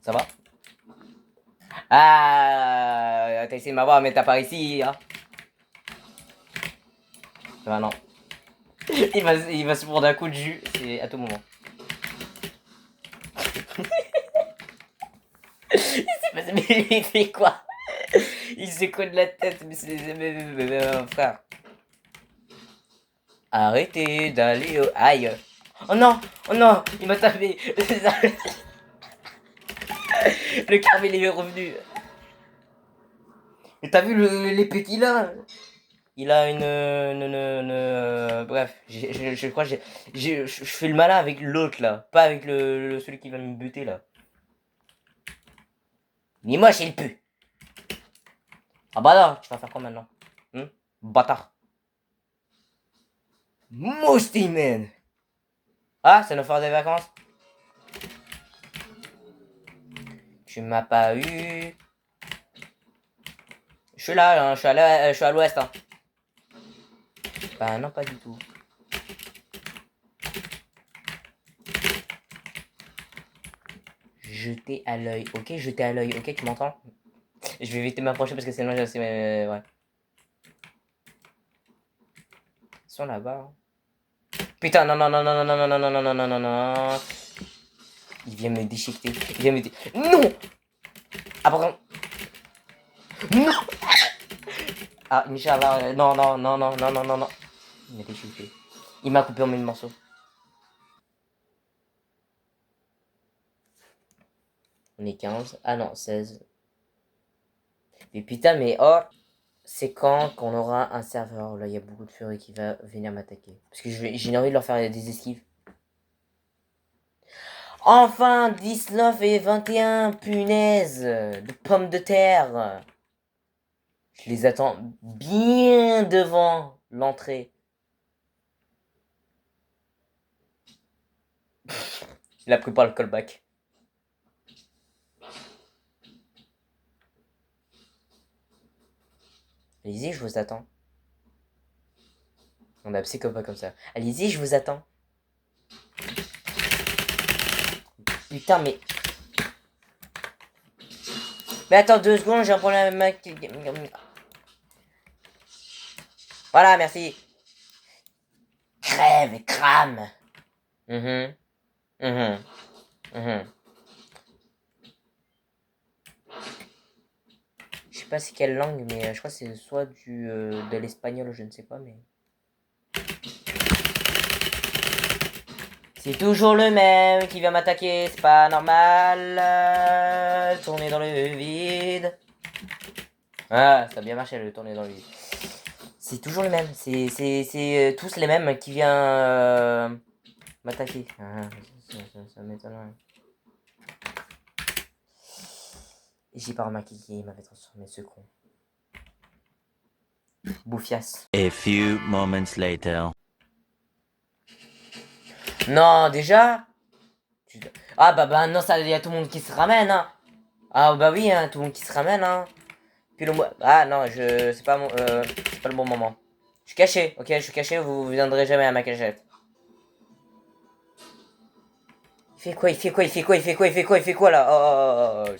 Ça va? Ah, t'as essayé de m'avoir, mais t'as pas réussi. Hein. Bah non. Il va se prendre un coup de jus, c'est à tout moment. Mais il fait quoi? Il se colle la tête, mais c'est... frère. Arrêtez d'aller au... Aïe. Oh non, il m'a tapé. Le carmel est revenu. Mais t'as vu l'épée qu'il a? Il a bref, je crois que je fais le malin avec l'autre là, pas avec celui qui va me buter là. Mais moi j'ai le peu. Ah bah là, tu vas faire quoi maintenant? Bâtard. Mousti man. Ah, c'est nos phare des vacances. Tu m'as pas eu. Je suis là, hein, je suis à l'ouest. Hein. Bah non, pas du tout. Jeter à l'œil. Ok, jeter à l'œil. Ok, tu m'entends? Je vais éviter de m'approcher parce que sinon je sais. Ouais. Ils sont là-bas. Hein. Putain, non. Il vient me déchiqueter. Il vient me Non. Ah, par contre. Non. Ah, Michel, non, non, non, non, non, non, non, non. Il m'a déchiqueté. Il m'a coupé en mille morceaux. On est 15. Ah non, 16. Mais putain, mais oh. C'est quand qu'on aura un serveur. Là, il y a beaucoup de furies qui va venir m'attaquer. Parce que j'ai envie de leur faire des esquives. Enfin 19 et 21, punaise de pommes de terre. Je les attends bien devant l'entrée. Il a pris pas le callback. Allez-y, je vous attends. On a psychopathe comme ça. Allez-y, je vous attends. Putain, mais... Mais attends 2 secondes, j'ai un problème avec... Voilà, merci. Crève et crame. Mhm. Mhm. Mhm. Je sais pas c'est quelle langue, mais je crois que c'est soit de l'espagnol, je ne sais pas, mais... C'est toujours le même qui vient m'attaquer, c'est pas normal. Tourner dans le vide. Ah, ça a bien marché le tourner dans le vide. C'est toujours le même, c'est tous les mêmes qui viennent m'attaquer. Ah, ça m'étonnerait. J'ai pas remarqué qu'il m'avait transformé ce con. Bouffias. A few moments later. Non, déjà. Ah bah non, ça y a tout le monde qui se ramène, hein. Ah bah oui, hein, tout le monde qui se ramène, hein. Puis le mois. Ah non, c'est pas c'est pas le bon moment. Je suis caché, ok, je suis caché, vous viendrez jamais à ma cachette. Il fait quoi, il fait quoi, il fait quoi, il fait quoi, il fait quoi, il fait quoi là? Oh, oh, oh, oh.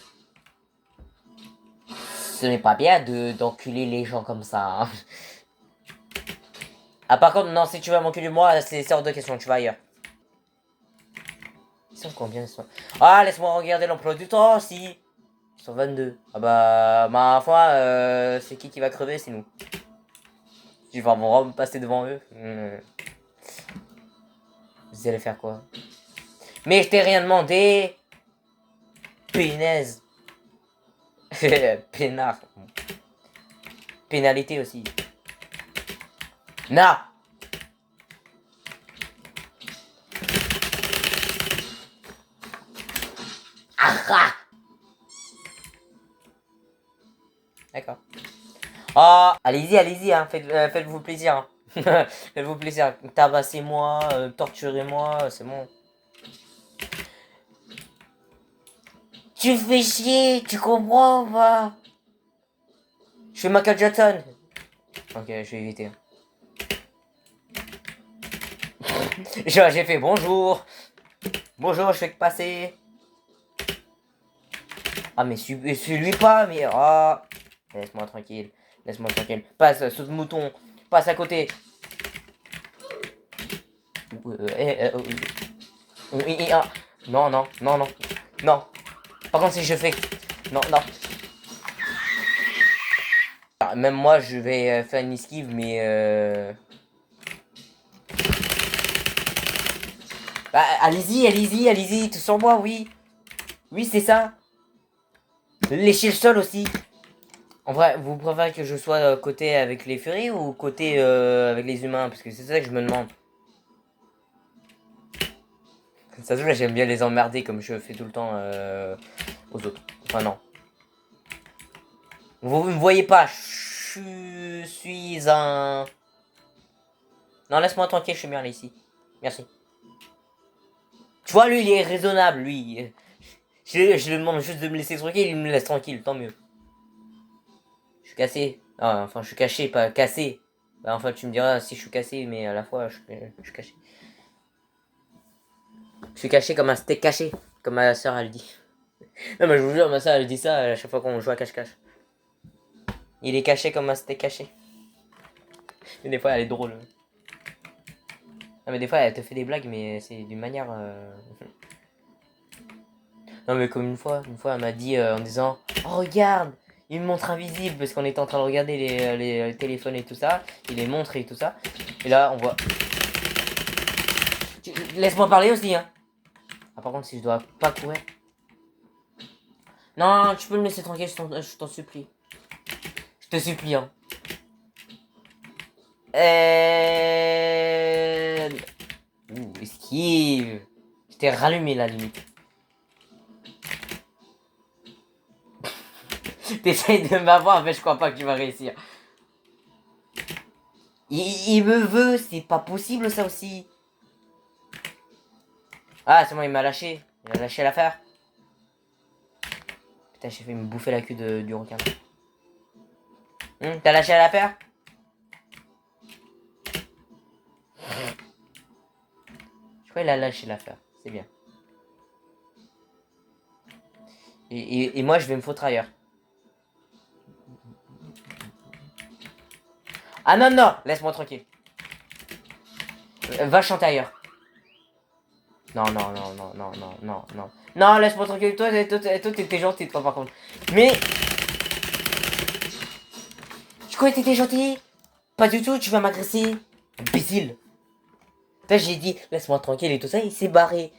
Ce n'est pas bien d'enculer les gens comme ça, hein. Ah par contre, non, si tu vas m'enculer moi, c'est hors de question, tu vas ailleurs. Ils sont combien ils sont... Ah, laisse-moi regarder l'emploi du temps aussi. Ils sont 22. Ah bah, ma foi, c'est qui va crever, c'est nous. Tu vas vraiment passer devant eux. Vous allez faire quoi? Mais je t'ai rien demandé. Pénaise. Pénard. Pénalité aussi. Non. Ah. D'accord. Oh, allez-y, allez-y, hein. Faites-vous plaisir. Hein. Faites-vous plaisir. Tabassez-moi, torturez-moi, c'est bon. Tu fais chier, tu comprends ou pas? Je fais Michael Jackson. Ok, je vais éviter. J'ai fait bonjour. Bonjour, je fais que passer. Ah, mais suis-lui pas, mais... Ah. Laisse-moi tranquille. Laisse-moi tranquille. Passe, saute mouton. Passe à côté. Non, non, non, non. Non. Par contre, si je fais... Non, non. Même moi, je vais faire une esquive, mais... Bah, allez-y, allez-y, allez-y. Tout sur moi, oui. Oui, c'est ça. Lécher le sol aussi. En vrai, vous préférez que je sois côté avec les furies ou côté avec les humains? Parce que c'est ça que je me demande. Ça se voit, j'aime bien les emmerder comme je fais tout le temps aux autres. Enfin, non. Vous me voyez pas. Je suis un... Non, laisse-moi tranquille, je suis bien là ici. Merci. Tu vois, lui, il est raisonnable, lui. Je lui demande juste de me laisser tranquille, il me laisse tranquille, tant mieux. Je suis cassé. Ah, enfin, je suis caché, pas cassé. Bah, enfin, tu me diras si je suis cassé, mais à la fois, je suis caché. Je suis caché comme un steak caché, comme ma soeur, elle dit. Non, mais je vous jure, ma soeur, elle dit ça à chaque fois qu'on joue à cache-cache. Il est caché comme un steak caché. Mais des fois, elle est drôle. Non, mais des fois, elle te fait des blagues, mais c'est d'une manière... Non mais comme une fois elle m'a dit en disant oh regarde, il me montre invisible parce qu'on était en train de regarder les téléphones et tout ça, il les montre et tout ça. Et là on voit. Laisse-moi parler aussi hein. Ah par contre si je dois pas courir. Non, tu peux me laisser tranquille, je t'en supplie. Je te supplie hein. Esquive. Je t'ai rallumé la limite. T'essayes de m'avoir, mais je crois pas que tu vas réussir. Il me veut, c'est pas possible ça aussi. Ah, c'est bon, il m'a lâché. Il a lâché l'affaire. Putain, j'ai fait me bouffer la queue du requin. T'as lâché l'affaire? Je crois qu'il a lâché l'affaire. C'est bien. Et moi, je vais me foutre ailleurs. Ah non, non, laisse-moi tranquille. Va chanter ailleurs. Non, non, non, non, non, non, non, non. Non, laisse-moi tranquille. Toi, t'étais gentil, toi, par contre. Mais... Je croyais que t'étais gentil. Pas du tout, tu vas m'agresser. Imbécile. Là, j'ai dit, laisse-moi tranquille et tout ça, il s'est barré.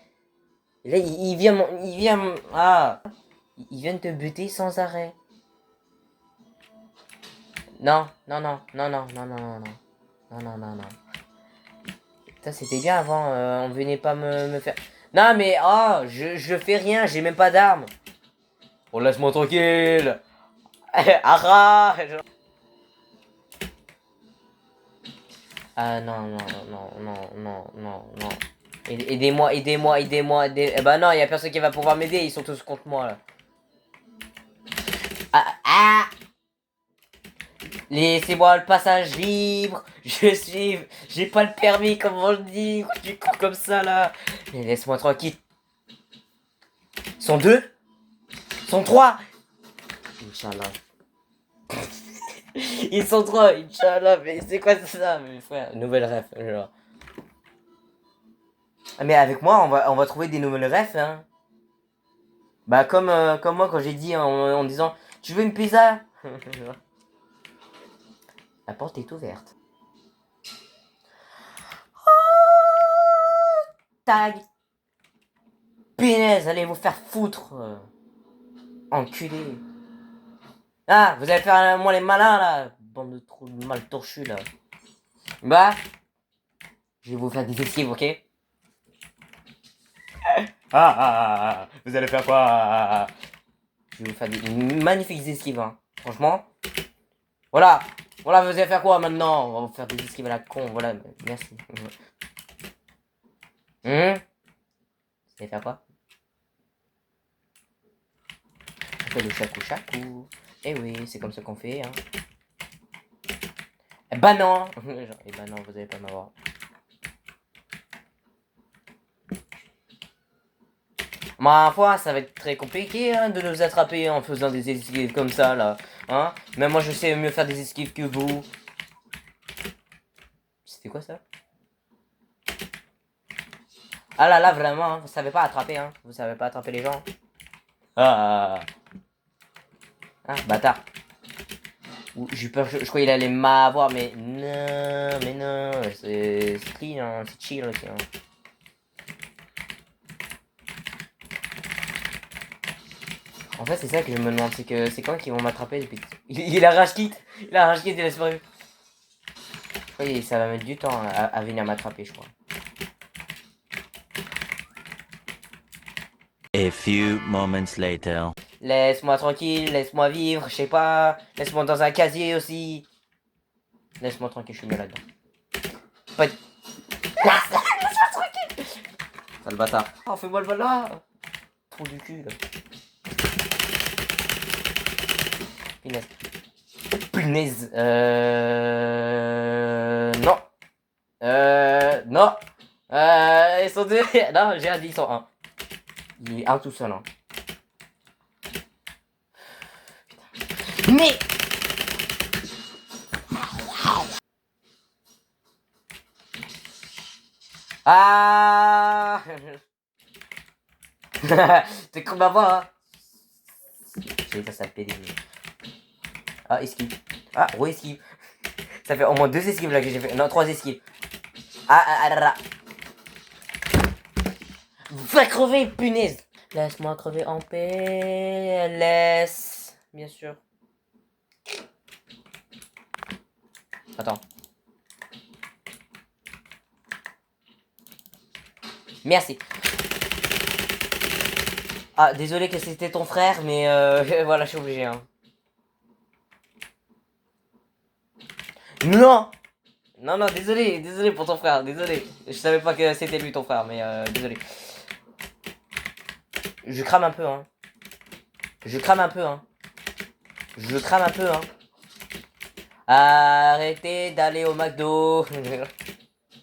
Et là, il vient... Ah. Il vient de te buter sans arrêt. Non, non, non, non, non, non, non, non, non. Non, non, non, non. Ça, c'était bien avant, on venait pas me faire... Non, mais, oh, je fais rien, j'ai même pas d'armes. Oh, laisse-moi tranquille. Arrête. Ah, non, non, non, non, non, non, non. Aidez-moi, aidez-moi, aidez-moi, Eh bah non, y a personne qui va pouvoir m'aider, ils sont tous contre moi, là. Ah, ah. Laissez-moi le passage libre. J'ai pas le permis, comment je dis. Tu cours comme ça là. Mais laisse-moi tranquille. Ils sont deux. Ils sont trois. Inch'Allah. Ils sont trois, Inch'Allah. Mais c'est quoi ça, mes frères? Nouvelle ref, genre. Ah, mais avec moi, on va trouver des nouvelles refs, hein. Bah, comme moi quand j'ai dit en disant tu veux une pizza. La porte est ouverte. Oh, tag. Punaise, allez vous faire foutre. Enculé. Ah, vous allez faire moi les malins là. Bande de trous mal torchus là. Bah, je vais vous faire des esquives, ok? Vous allez faire quoi? Je vais vous faire des magnifiques esquives, hein. Franchement. Voilà. Voilà, vous allez faire quoi maintenant? On va vous faire des esquives à la con, voilà. Merci. Vous allez faire quoi? On fait le chakou chakou. Eh oui, c'est comme ça qu'on fait, hein. Eh bah non. Eh bah non, vous allez pas m'avoir. Ma foi, ça va être très compliqué hein, de nous attraper en faisant des esquives comme ça, là. Hein? Même moi, je sais mieux faire des esquives que vous. C'était quoi, ça? Ah là là, vraiment, hein, vous savez pas attraper, hein. Vous savez pas attraper les gens. Ah. Ah, bâtard. J'ai peur, je croyais qu'il allait m'avoir, mais non, c'est clean, hein, c'est chill aussi, hein. En fait, c'est ça que je me demande, c'est que c'est quand qu'ils vont m'attraper depuis... Il a rage quitte, il a rage quitte, il a disparu. Oui, ça va mettre du temps à venir m'attraper, je crois. A few moments later. Laisse-moi tranquille, laisse-moi vivre, je sais pas. Laisse-moi dans un casier aussi. Laisse-moi tranquille, je suis mieux là-dedans. Pas de... Laisse-moi tranquille. Sale bâtard. Oh, fais-moi le voilà. Trou du cul, là. Punaise. Punaise. Non. Non. Ils sont deux. Non, j'ai dit, ils sont un. Il est un tout seul, hein. Mais... Ah. T'es comme ma voix, hein. J'ai dit ça le PD. Ah, esquive. Ah, re-esquive. Ça fait au moins 2 esquives là que j'ai fait. Non, 3 esquives. Ah. Va crever, punaise. Laisse-moi crever en paix. Laisse. Bien sûr. Attends. Merci. Ah, désolé que c'était ton frère, mais voilà, je suis obligé. Hein. Non! Non, désolé pour ton frère, désolé. Je savais pas que c'était lui ton frère, mais désolé. Je crame un peu, hein. Je crame un peu, hein. Arrêtez d'aller au McDo.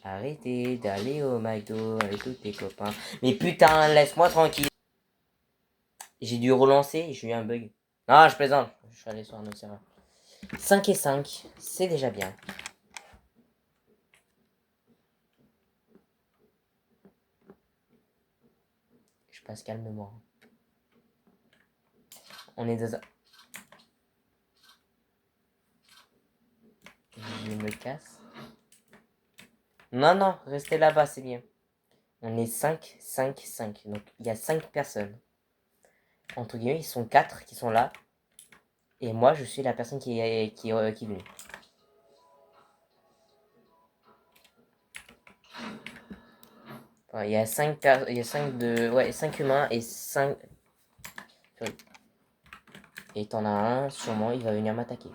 Arrêtez d'aller au McDo avec tous tes copains. Mais putain, laisse-moi tranquille. J'ai dû relancer, j'ai eu un bug. Non, je plaisante. Je suis allé sur un autre serveur. 5 et 5, c'est déjà bien. Je passe calmement. On est dans un... Je me casse. Non, restez là-bas, c'est bien. On est 5. Donc, il y a 5 personnes. Entre guillemets, ils sont 4 qui sont là. Et moi, je suis la personne qui est venue. Enfin, il y a 5 humains et 5... Et t'en as un, sûrement, il va venir m'attaquer.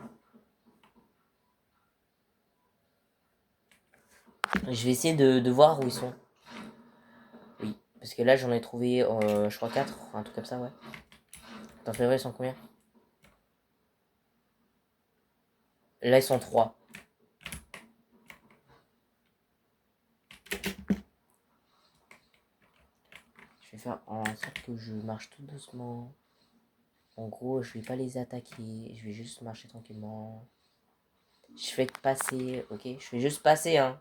Je vais essayer de voir où ils sont. Oui, parce que là, j'en ai trouvé, je crois 4, un truc comme ça, ouais. T'en fais vrai, ils sont combien? Là, ils sont 3. Je vais faire en sorte que je marche tout doucement. En gros, je vais pas les attaquer. Je vais juste marcher tranquillement. Je fais que passer, ok? Je fais juste passer, hein.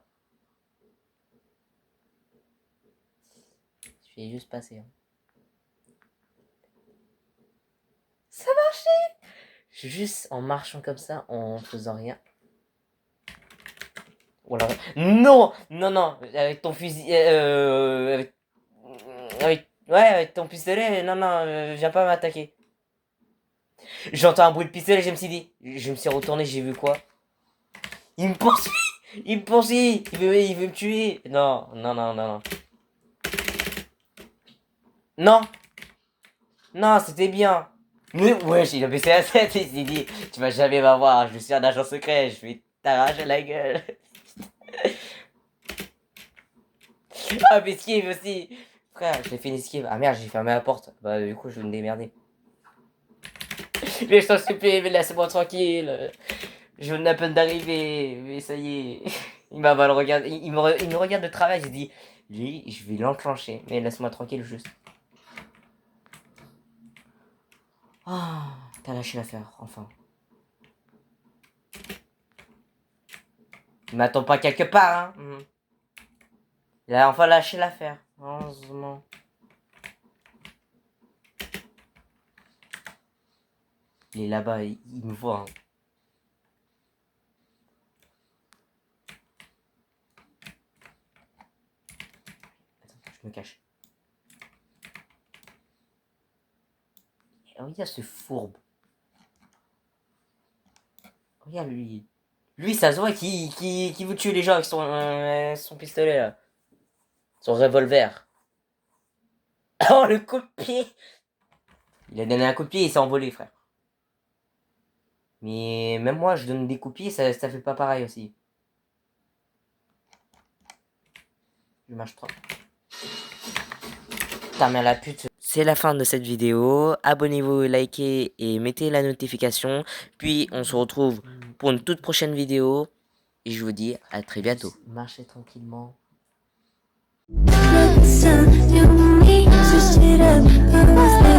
Je fais juste passer, hein. Ça marchait! Juste en marchant comme ça, en faisant rien. Voilà. Non! Avec ton fusil... avec ton pistolet, non, viens pas m'attaquer. J'entends un bruit de pistolet, je me suis dit... Je me suis retourné, j'ai vu quoi? Il me poursuit! Il veut me tuer! Non. Non, c'était bien! Mais wesh, il a baissé la tête et il s'est dit... Tu vas jamais m'avoir, je suis un agent secret, je vais t'arracher la gueule. Ah, mais esquive aussi! Frère, j'ai fait une esquive. Ah merde, j'ai fermé la porte. Bah, du coup, je vais me démerder. Mais je t'en supplie, mais laisse-moi tranquille. Je venais à peine d'arriver, mais ça y est. Il m'a mal regardé. Il me regarde de travers, il dit, lui, je vais l'enclencher. Mais laisse-moi tranquille, juste. Ah, t'as lâché l'affaire, enfin. Il m'attend pas quelque part, hein. Il a enfin lâché l'affaire, heureusement. Il est là-bas, il me voit, hein. Attends, je me cache. Regarde ce fourbe. Regarde lui. Lui, ça se voit qui veut tuer les gens avec son pistolet là. Son revolver. Oh, le coup de pied! Il a donné un coup de pied et il s'est envolé, frère. Mais même moi, je donne des coups de pied, ça fait pas pareil aussi. Je marche trop. Putain, mais la pute. C'est la fin de cette vidéo. Abonnez-vous, likez et mettez la notification. Puis on se retrouve pour une toute prochaine vidéo. Et je vous dis à très bientôt. Marchez tranquillement. Listen, you and me, switch it up.